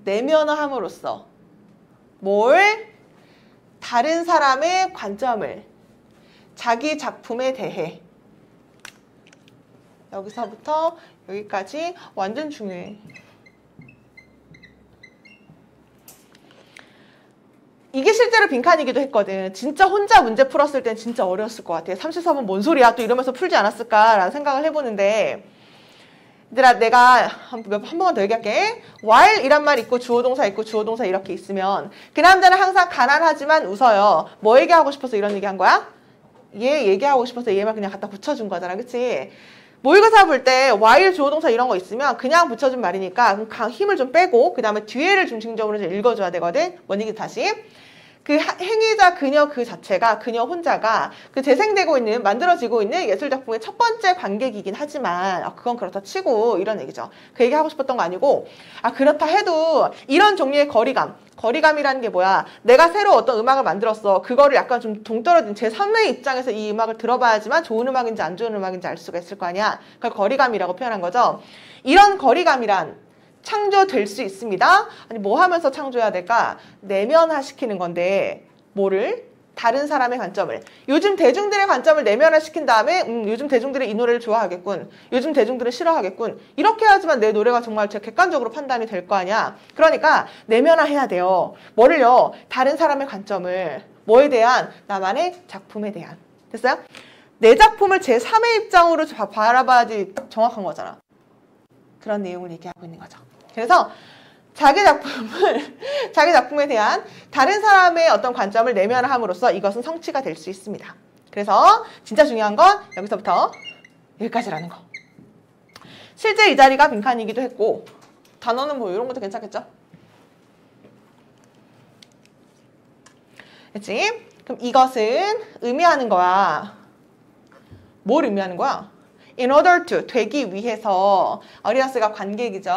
내면화함으로써. 뭘? 다른 사람의 관점을, 자기 작품에 대해. 여기서부터 여기까지 완전 중요해. 이게 실제로 빈칸이기도 했거든. 진짜 혼자 문제 풀었을 땐 진짜 어려웠을 것 같아. 34번 뭔 소리야? 또 이러면서 풀지 않았을까라는 생각을 해보는데 얘들아 내가 한 번만 더 얘기할게. while 이란 말 있고 주어동사 있고 주어동사 이렇게 있으면 그 남자는 항상 가난하지만 웃어요. 뭐 얘기하고 싶어서 이런 얘기한 거야? 얘 얘기하고 싶어서 얘 말 그냥 갖다 붙여준 거잖아. 그치? 모의고사 볼 때 while 주어동사 이런 거 있으면 그냥 붙여준 말이니까 힘을 좀 빼고 그 다음에 뒤에를 중심적으로 좀 읽어줘야 되거든. 원익이 다시. 그 행위자 그녀 그 자체가 그녀 혼자가 그 재생되고 있는 만들어지고 있는 예술작품의 첫 번째 관객이긴 하지만 그건 그렇다 치고 이런 얘기죠. 그 얘기 하고 싶었던 거 아니고 그렇다 해도 이런 종류의 거리감이라는 게 뭐야? 내가 새로 어떤 음악을 만들었어. 그거를 약간 좀 동떨어진 제3의 입장에서 이 음악을 들어봐야지만 좋은 음악인지 안 좋은 음악인지 알 수가 있을 거 아니야. 그걸 거리감이라고 표현한 거죠. 이런 거리감이란 창조될 수 있습니다. 아니 뭐 하면서 창조해야 될까? 내면화시키는 건데 뭐를? 다른 사람의 관점을. 요즘 대중들의 관점을 내면화시킨 다음에 요즘 대중들이 이 노래를 좋아하겠군. 요즘 대중들은 싫어하겠군. 이렇게 해야지만 내 노래가 정말 객관적으로 판단이 될 거 아니야. 그러니까 내면화해야 돼요. 뭐를요? 다른 사람의 관점을. 뭐에 대한? 나만의 작품에 대한. 됐어요? 내 작품을 제3의 입장으로 바라봐야지 정확한 거잖아. 그런 내용을 얘기하고 있는 거죠. 그래서 자기 작품에 대한 다른 사람의 어떤 관점을 내면화함으로써 이것은 성취가 될 수 있습니다. 그래서 진짜 중요한 건 여기서부터 여기까지라는 거. 실제 이 자리가 빈칸이기도 했고 단어는 뭐 이런 것도 괜찮겠죠? 그치? 그럼 이것은 의미하는 거야. 뭘 의미하는 거야? in order to, 되기 위해서. audience가 관객이죠.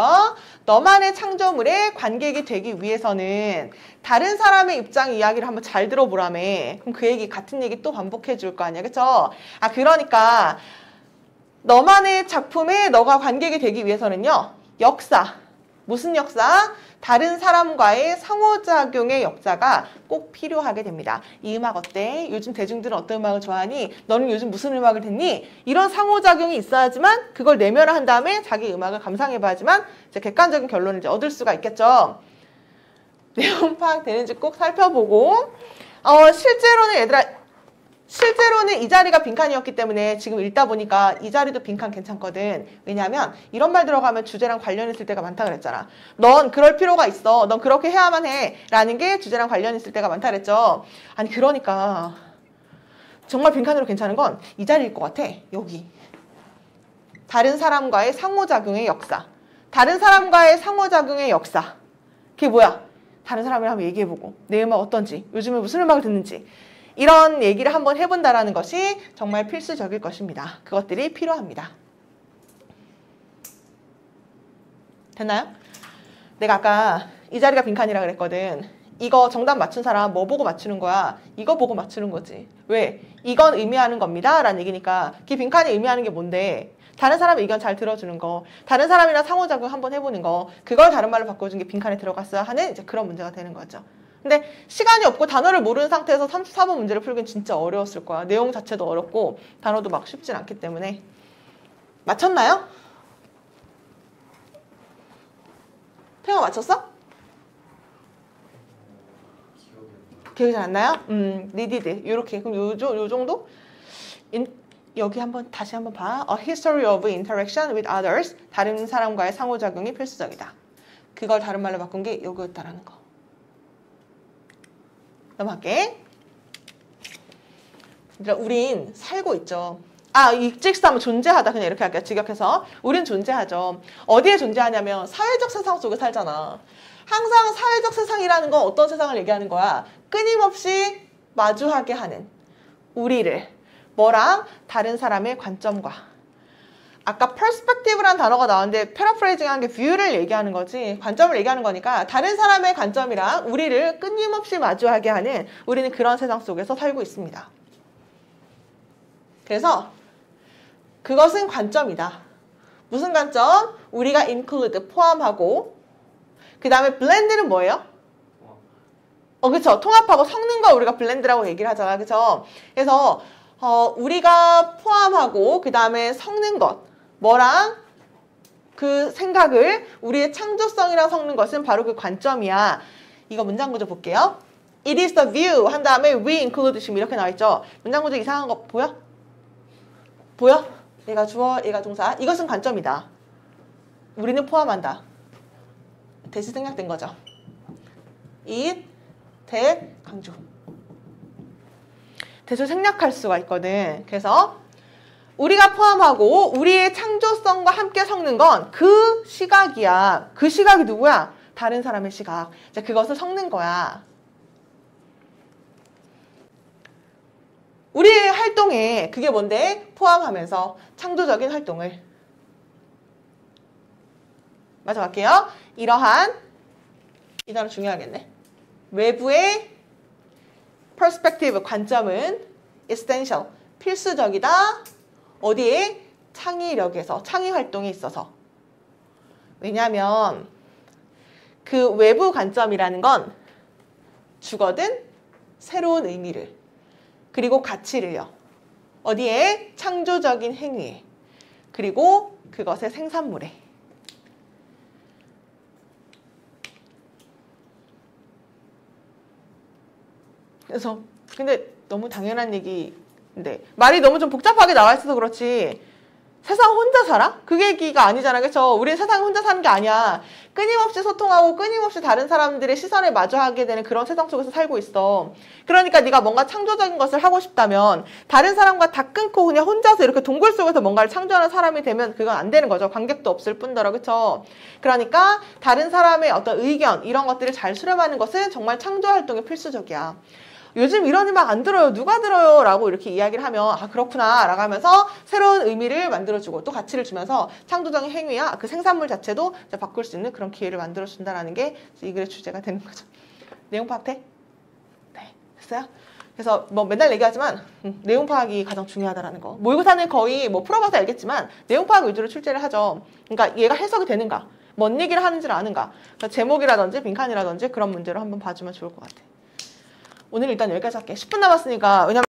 너만의 창조물의 관객이 되기 위해서는 다른 사람의 입장 이야기를 한번 잘 들어보라며. 그럼 그 얘기, 같은 얘기 또 반복해 줄 거 아니야. 그쵸? 아, 그러니까 너만의 작품에 너가 관객이 되기 위해서는요. 역사. 무슨 역사? 다른 사람과의 상호작용의 역사가 꼭 필요하게 됩니다. 이 음악 어때? 요즘 대중들은 어떤 음악을 좋아하니? 너는 요즘 무슨 음악을 듣니? 이런 상호작용이 있어야지만 그걸 내면화한 다음에 자기 음악을 감상해봐야지만 이제 객관적인 결론을 이제 얻을 수가 있겠죠. 내용 파악되는지 꼭 살펴보고 실제로는 얘들아 실제로는 이 자리가 빈칸이었기 때문에 지금 읽다 보니까 이 자리도 빈칸 괜찮거든. 왜냐하면 이런 말 들어가면 주제랑 관련 있을 때가 많다 그랬잖아. 넌 그럴 필요가 있어. 넌 그렇게 해야만 해. 라는 게 주제랑 관련 있을 때가 많다 그랬죠. 아니 그러니까 정말 빈칸으로 괜찮은 건 이 자리일 것 같아. 여기. 다른 사람과의 상호작용의 역사. 다른 사람과의 상호작용의 역사. 그게 뭐야? 다른 사람이랑 한번 얘기해보고 내 음악 어떤지, 요즘에 무슨 음악을 듣는지 이런 얘기를 한번 해본다라는 것이 정말 필수적일 것입니다. 그것들이 필요합니다. 됐나요? 내가 아까 이 자리가 빈칸이라 그랬거든. 이거 정답 맞춘 사람 뭐 보고 맞추는 거야? 이거 보고 맞추는 거지. 왜? 이건 의미하는 겁니다. 라는 얘기니까 그 빈칸이 의미하는 게 뭔데? 다른 사람 의견 잘 들어주는 거, 다른 사람이랑 상호작용 한번 해보는 거, 그걸 다른 말로 바꿔준 게 빈칸에 들어갔어야 하는 이제 그런 문제가 되는 거죠. 근데 시간이 없고 단어를 모르는 상태에서 34번 문제를 풀긴 진짜 어려웠을 거야. 내용 자체도 어렵고 단어도 막 쉽진 않기 때문에. 맞췄나요? 태영아 맞췄어? 기억이 잘 안 나요? needed. 요렇게. 그럼 요 정도? 여기 다시 한번 봐. A history of interaction with others. 다른 사람과의 상호작용이 필수적이다. 그걸 다른 말로 바꾼 게 요거였다라는 거. 넘어갈게. 우린 살고 있죠. 익직사면 존재하다. 그냥 이렇게 할게요. 직역해서. 우린 존재하죠. 어디에 존재하냐면 사회적 세상 속에 살잖아. 항상 사회적 세상이라는 건 어떤 세상을 얘기하는 거야? 끊임없이 마주하게 하는 우리를. 뭐랑? 다른 사람의 관점과. 아까 perspective라는 단어가 나왔는데 패러프레이징한 게 view를 얘기하는 거지. 관점을 얘기하는 거니까 다른 사람의 관점이랑 우리를 끊임없이 마주하게 하는 우리는 그런 세상 속에서 살고 있습니다. 그래서 그것은 관점이다. 무슨 관점? 우리가 include, 포함하고 그 다음에 blend는 뭐예요? 그쵸. 통합하고 섞는 거 우리가 blend라고 얘기를 하잖아. 그쵸? 그래서 우리가 포함하고 그 다음에 섞는 것. 뭐랑 그 생각을 우리의 창조성이랑 섞는 것은 바로 그 관점이야. 이거 문장 구조 볼게요. It is the view 한 다음에 we include 지금 이렇게 나와있죠. 문장 구조 이상한 거 보여? 보여? 얘가 주어, 얘가 동사. 이것은 관점이다. 우리는 포함한다. 대시 생략된 거죠. it, that, 강조. 대시 생략할 수가 있거든. 그래서 우리가 포함하고 우리의 창조성과 함께 섞는 건 그 시각이야. 그 시각이 누구야? 다른 사람의 시각. 자, 그것을 섞는 거야. 우리의 활동에 그게 뭔데? 포함하면서 창조적인 활동을. 맞아 갈게요. 이러한 이 단어 중요하겠네. 외부의 perspective, 관점은 essential, 필수적이다. 어디에? 창의력에서, 창의 활동에 있어서. 왜냐하면 그 외부 관점이라는 건 주거든 새로운 의미를 그리고 가치를요. 어디에? 창조적인 행위에 그리고 그것의 생산물에. 그래서 근데 너무 당연한 얘기인데 말이 너무 좀 복잡하게 나와 있어서 그렇지 세상 혼자 살아? 그 얘기가 아니잖아. 그쵸? 우리는 세상에 혼자 사는 게 아니야. 끊임없이 소통하고 끊임없이 다른 사람들의 시선을 마주하게 되는 그런 세상 속에서 살고 있어. 그러니까 네가 뭔가 창조적인 것을 하고 싶다면 다른 사람과 다 끊고 그냥 혼자서 이렇게 동굴 속에서 뭔가를 창조하는 사람이 되면 그건 안 되는 거죠. 관객도 없을 뿐더러. 그쵸? 그러니까 다른 사람의 어떤 의견 이런 것들을 잘 수렴하는 것은 정말 창조 활동에 필수적이야. 요즘 이런 음악 안 들어요. 누가 들어요? 라고 이렇게 이야기를 하면 아 그렇구나 라고 하면서 새로운 의미를 만들어주고 또 가치를 주면서 창조적인 행위야 그 생산물 자체도 이제 바꿀 수 있는 그런 기회를 만들어준다는 게 이 글의 주제가 되는 거죠. 내용 파악돼? 네, 됐어요? 그래서 뭐 맨날 얘기하지만 내용 파악이 가장 중요하다라는 거. 모의고사는 거의 뭐 풀어봐서 알겠지만 내용 파악 위주로 출제를 하죠. 그러니까 얘가 해석이 되는가, 뭔 얘기를 하는지를 아는가. 그러니까 제목이라든지 빈칸이라든지 그런 문제로 한번 봐주면 좋을 것 같아. 오늘 일단 여기까지 할게. 10분 남았으니까 왜냐면